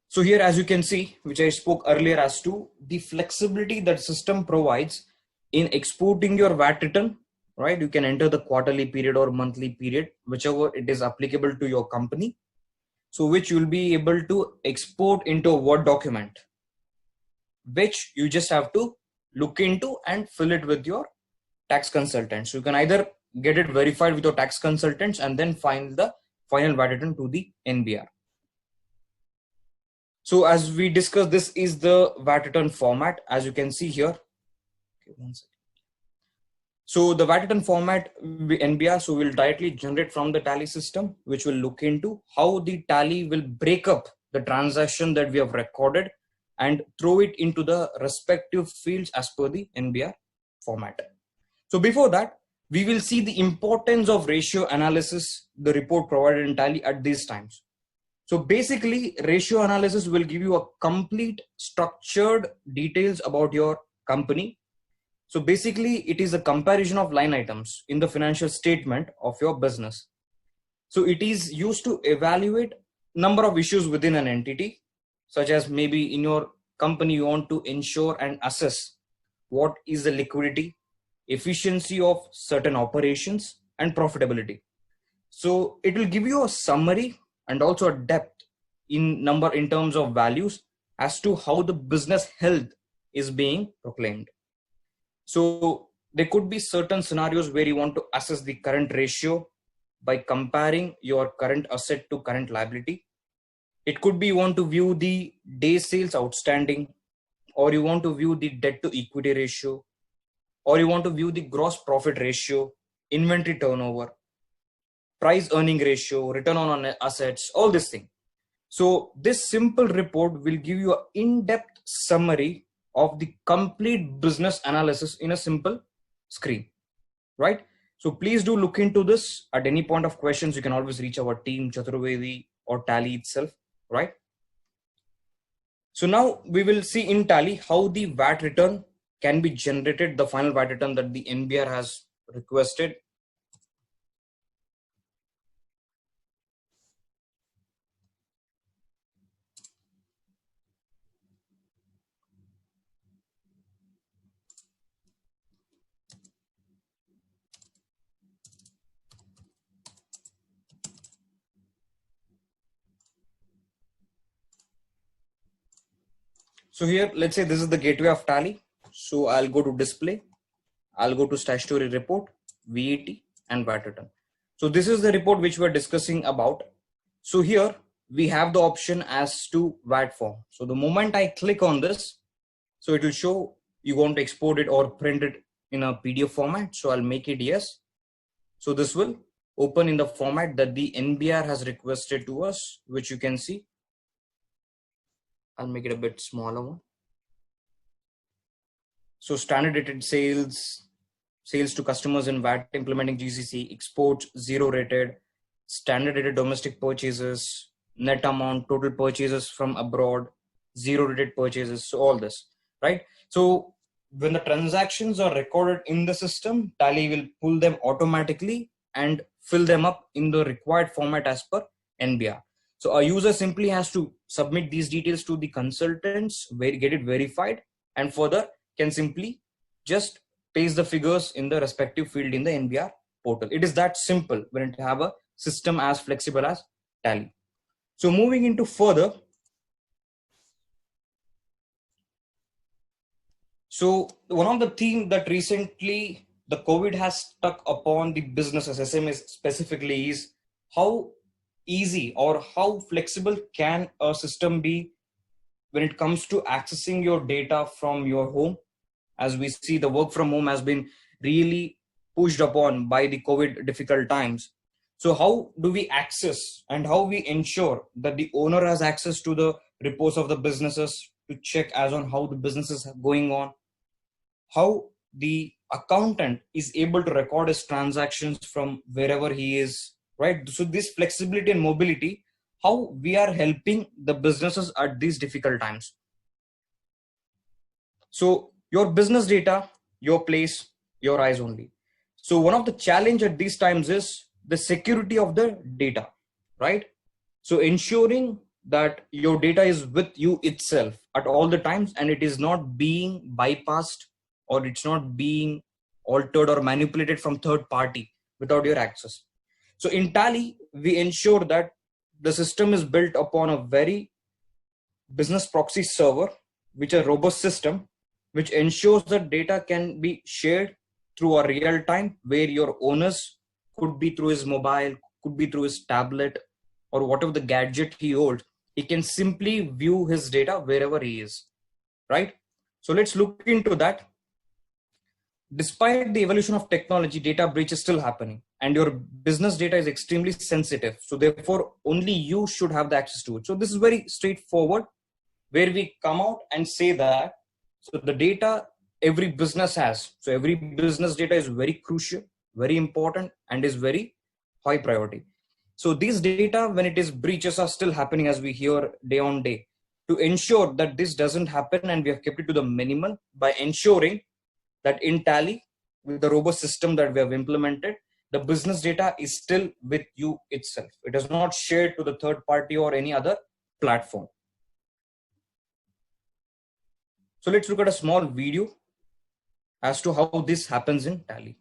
[SPEAKER 2] So here, as you can see, which I spoke earlier as to the flexibility that system provides in exporting your VAT return, right? You can enter the quarterly period or monthly period, whichever it is applicable to your company. So which you'll be able to export into a Word document, which you just have to look into and fill it with your tax consultants. So you can either get it verified with your tax consultants and then find the final VAT return to the NBR. So as we discussed, this is the VAT return format, as you can see here. Okay, 1 second. So the VAT return format NBR, so we'll directly generate from the Tally system, which will look into how the Tally will break up the transaction that we have recorded and throw it into the respective fields as per the NBR format. So before that, we will see the importance of ratio analysis, the report provided in Tally at these times. So basically, ratio analysis will give you a complete structured details about your company. So basically, it is a comparison of line items in the financial statement of your business. So it is used to evaluate number of issues within an entity, such as maybe in your company, you want to ensure and assess what is the liquidity, efficiency of certain operations, and profitability. So it will give you a summary and also a depth in terms of values as to how the business health is being proclaimed. So there could be certain scenarios where you want to assess the current ratio by comparing your current asset to current liability. It could be you want to view the day sales outstanding, or you want to view the debt to equity ratio, or you want to view the gross profit ratio, inventory turnover, price earning ratio, return on assets, all this thing. So this simple report will give you an in-depth summary of the complete business analysis in a simple screen, right? So please do look into this. At any point of questions, you can always reach our team, Chaturvedi or Tally itself, right? So now we will see in Tally how the VAT return can be generated, the final VAT return that the NBR has requested. So here, let's say this is the gateway of Tally. So I'll go to display. I'll go to statutory report, VAT and VAT return. So this is the report which we're discussing about. So here we have the option as to VAT form. So the moment I click on this, so it will show you want to export it or print it in a PDF format. So I'll make it yes. So this will open in the format that the NBR has requested to us, which you can see. I'll make it a bit smaller one. So standard rated sales, sales to customers in VAT implementing GCC, exports 0 rated, standard rated domestic purchases, net amount, total purchases from abroad, 0 rated purchases. So all this, right? So when the transactions are recorded in the system, Tally will pull them automatically and fill them up in the required format as per NBR. So a user simply has to submit these details to the consultants, get it verified, and further can simply just paste the figures in the respective field in the NBR portal. It is that simple when you have a system as flexible as Tally. So moving into further. So one of the themes that recently the COVID has stuck upon the businesses, SMEs specifically, is how easy or how flexible can a system be when it comes to accessing your data from your home. As we see, the work from home has been really pushed upon by the COVID difficult times. So how do we access and how we ensure that the owner has access to the reports of the businesses to check as on how the business is going on, how the accountant is able to record his transactions from wherever he is, right? So this flexibility and mobility, how we are helping the businesses at these difficult times. So your business data, your place, your eyes only. So one of the challenge at these times is the security of the data, right? So ensuring that your data is with you itself at all the times and it is not being bypassed or it's not being altered or manipulated from third party without your access. So in Tally, we ensure that the system is built upon a very business proxy server, which is a robust system, which ensures that data can be shared through a real time, where your owners could be through his mobile, could be through his tablet, or whatever the gadget he holds, he can simply view his data wherever he is, right? So let's look into that. Despite the evolution of technology, data breach is still happening, and your business data is extremely sensitive. So therefore, only you should have the access to it. So this is very straightforward, where we come out and say that, so the data every business has, so every business data is very crucial, very important, and is very high priority. So these data, when it is breaches, are still happening, as we hear day on day. To ensure that this doesn't happen, and we have kept it to the minimum by ensuring that in Tally, with the robust system that we have implemented, the business data is still with you itself. It is not shared to the third party or any other platform. So let's look at a small video as to how this happens in Tally.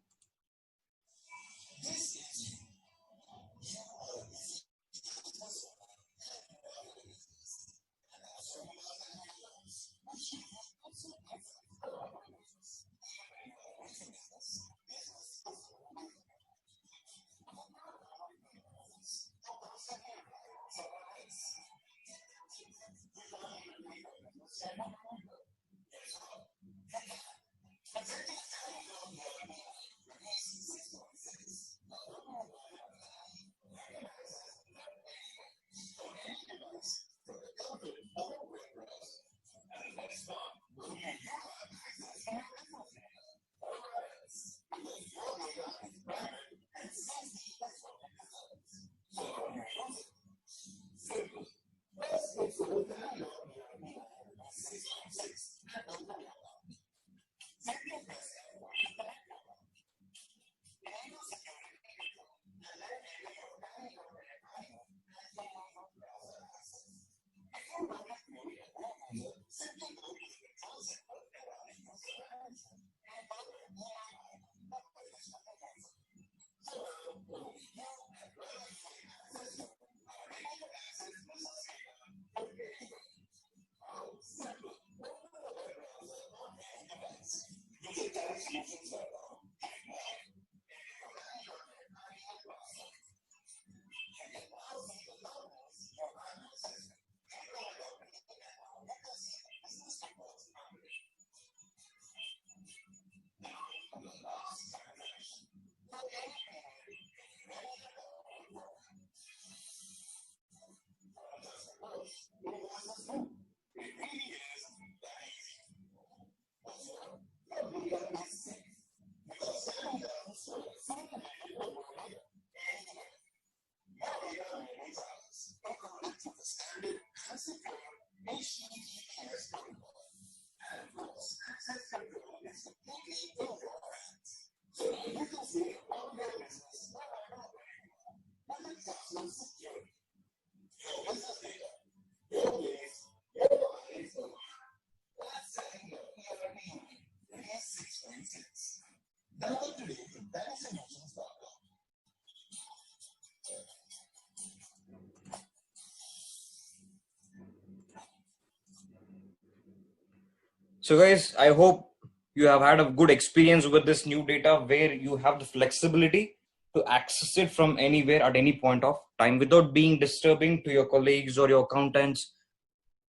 [SPEAKER 2] So guys, I hope you have had a good experience with this new data, where you have the flexibility to access it from anywhere at any point of time without being disturbing to your colleagues or your accountants,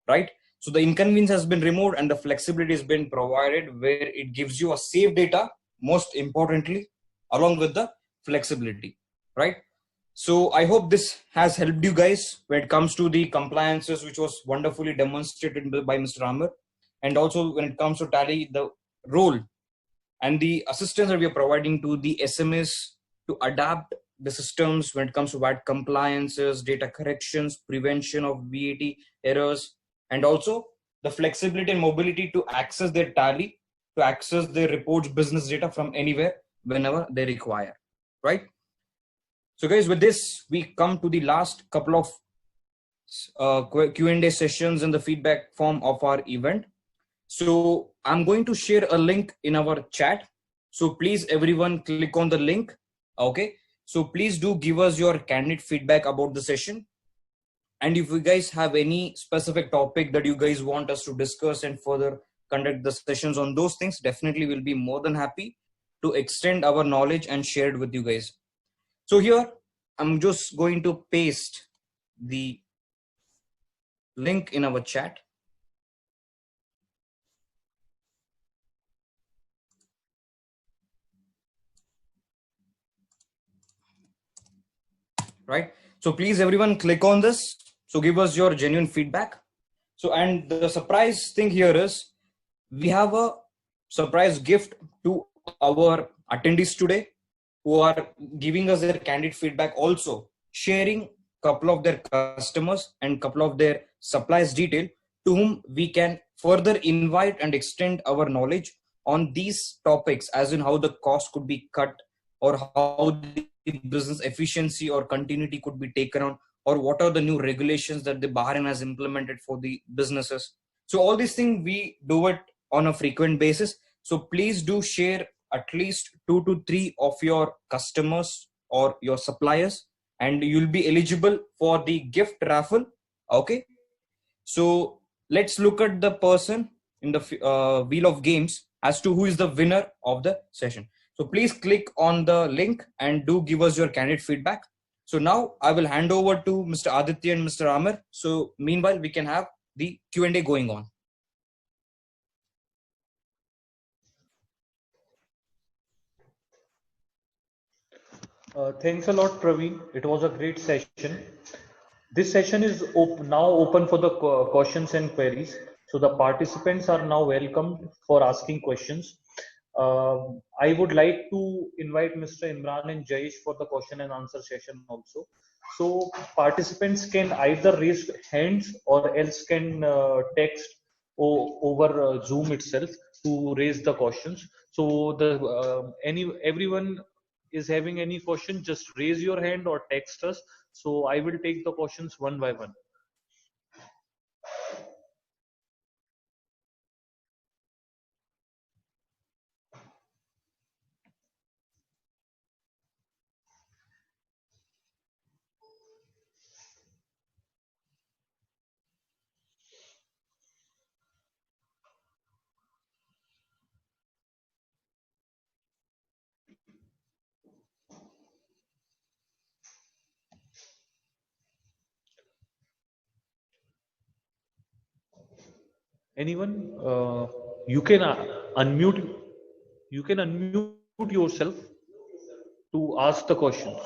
[SPEAKER 2] right? So the inconvenience has been removed and the flexibility has been provided, where it gives you a safe data, most importantly, along with the flexibility, right? So I hope this has helped you guys when it comes to the compliances, which was wonderfully demonstrated by Mr. Amir. And also when it comes to Tally, the role and the assistance that we are providing to the SMEs to adapt the systems when it comes to VAT compliances, data corrections, prevention of VAT errors, and also the flexibility and mobility to access their Tally, to access their reports, business data from anywhere, whenever they require, right? So guys, with this, we come to the last couple of Q&A sessions in the feedback form of our event. So I'm going to share a link in our chat. So please everyone click on the link. Okay. So please do give us your candid feedback about the session. And if you guys have any specific topic that you guys want us to discuss and further conduct the sessions on those things, definitely we'll be more than happy to extend our knowledge and share it with you guys. So here, I'm just going to paste the link in our chat. Right? So please everyone click on this. So give us your genuine feedback. So, and the surprise thing here is we have a surprise gift to our attendees today who are giving us their candid feedback, also sharing couple of their customers and couple of their suppliers detail, to whom we can further invite and extend our knowledge on these topics, as in how the cost could be cut, or how the business efficiency or continuity could be taken on, or what are the new regulations that the Bahrain has implemented for the businesses. So all these things we do it on a frequent basis. So please do share at least 2 to 3 of your customers or your suppliers, and you'll be eligible for the gift raffle. Okay, so let's look at the person in the wheel of games as to who is the winner of the session. So please click on the link and do give us your candid feedback. So now I will hand over to Mr. Aditya and Mr. Amir. So meanwhile, we can have the Q&A going on.
[SPEAKER 1] Thanks a lot, Praveen. It was a great session. This session is now open for the questions and queries. So the participants are now welcomed for asking questions. I would like to invite Mr. Imran and Jayesh for the question and answer session also. So participants can either raise hands or else can text over Zoom itself to raise the questions. So the everyone is having any question, just raise your hand or text us. So I will take the questions one by one. Anyone? You can unmute. You can unmute yourself to ask the questions.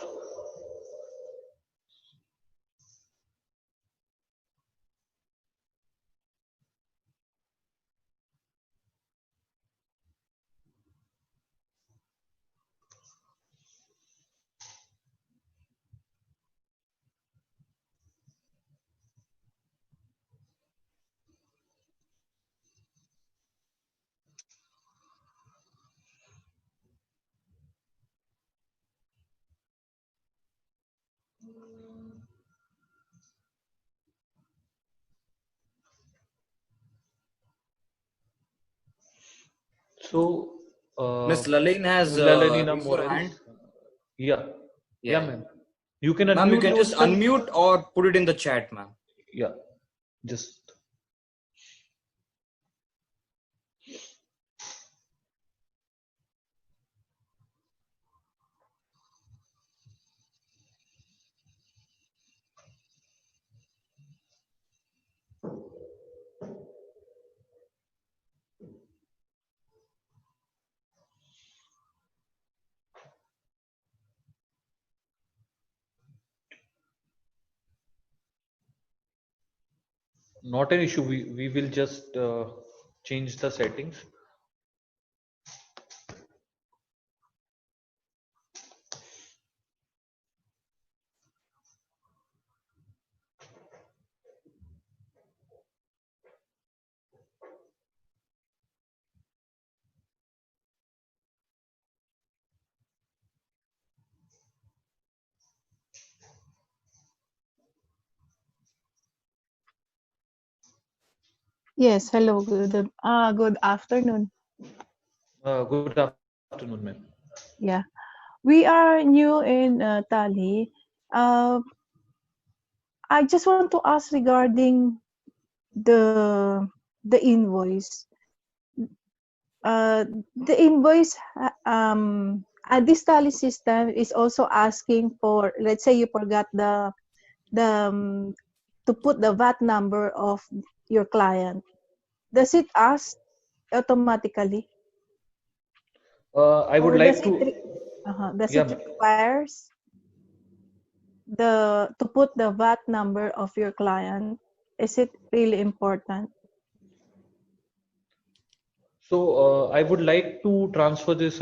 [SPEAKER 1] So,
[SPEAKER 2] Miss Laleen has
[SPEAKER 1] Lalina
[SPEAKER 2] raised her
[SPEAKER 1] Morales.
[SPEAKER 2] hand.
[SPEAKER 1] Yeah. Yeah,
[SPEAKER 2] Yeah.
[SPEAKER 1] ma'am. You can
[SPEAKER 2] Ma'am, you
[SPEAKER 1] unmute
[SPEAKER 2] can just
[SPEAKER 1] yourself.
[SPEAKER 2] unmute or put it in the chat, ma'am.
[SPEAKER 1] Yeah. Just. Not an issue. We will just change the settings.
[SPEAKER 4] Yes, hello, good afternoon.
[SPEAKER 1] Good afternoon, ma'am.
[SPEAKER 4] Yeah, we are new in Tally. I just want to ask regarding the invoice. the invoice, this tally system is also asking for, let's say you forgot to put the VAT number of your client. Does it ask automatically?
[SPEAKER 1] I would
[SPEAKER 4] Or
[SPEAKER 1] like to,
[SPEAKER 4] does
[SPEAKER 1] yeah,
[SPEAKER 4] it requires to put the VAT number of your client? Is it really important?
[SPEAKER 1] so I would like to transfer this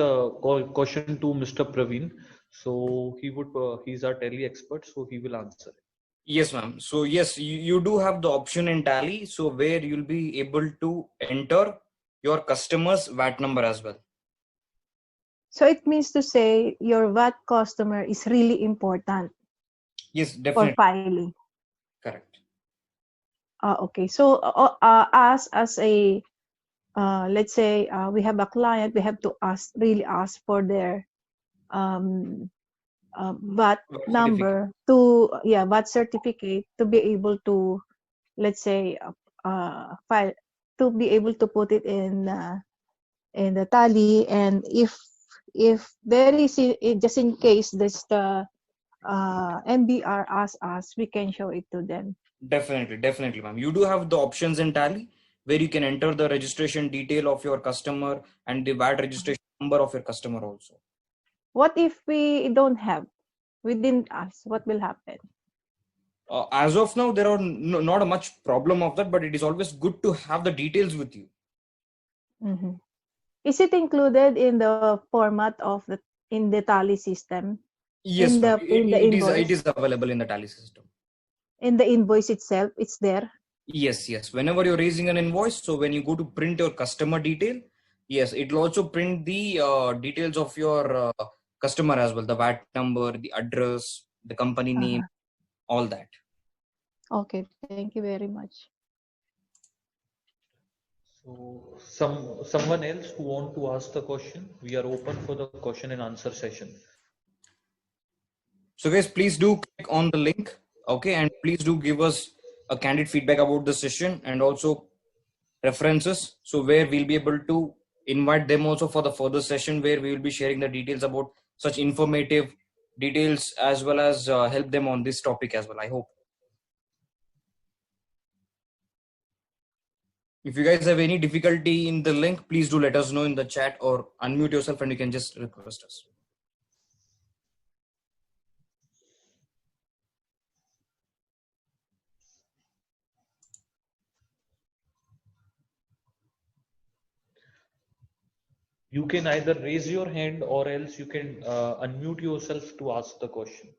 [SPEAKER 1] question to Mr. Praveen. So he's our tally expert, so he will answer.
[SPEAKER 2] Yes, ma'am. So yes, you do have the option in Tally, so where you'll be able to enter your customer's VAT number as well.
[SPEAKER 4] So it means to say your VAT customer is really important
[SPEAKER 2] Yes,
[SPEAKER 4] for
[SPEAKER 2] definitely.
[SPEAKER 4] filing.
[SPEAKER 2] Correct.
[SPEAKER 4] Okay. So us as a let's say we have a client, we have to really ask for their VAT
[SPEAKER 2] VAT
[SPEAKER 4] number to VAT certificate to be able to, let's say, file, to be able to put it in the tally. And if there is just in case this the MBR asks us, we can show it to them.
[SPEAKER 2] Definitely, ma'am. You do have the options in Tally where you can enter the registration detail of your customer and the VAT registration number of your customer also.
[SPEAKER 4] What if we don't have? We didn't ask. What will happen?
[SPEAKER 2] As of now, there are not a much problem of that, but it is always good to have the details with you.
[SPEAKER 4] Mm-hmm. Is it included in the format of in the tally system?
[SPEAKER 2] Yes,
[SPEAKER 4] in the invoice?
[SPEAKER 2] it is available in the Tally system.
[SPEAKER 4] In the invoice itself, it's there.
[SPEAKER 2] Yes. Whenever you're raising an invoice, so when you go to print your customer detail, yes, it will also print the details of your customer as well, the VAT number, the address, the company name, all that.
[SPEAKER 4] Okay, thank you very much.
[SPEAKER 1] So someone else who want to ask the question, we are open for the question and answer session.
[SPEAKER 2] So guys, please do click on the link, okay, and please do give us a candid feedback about the session and also references, so where we'll be able to invite them also for the further session where we will be sharing the details about such informative details as well as help them on this topic as well, I hope. If you guys have any difficulty in the link, please do let us know in the chat or unmute yourself and you can just request us.
[SPEAKER 1] You can either raise your hand or else you can unmute yourself to ask the question.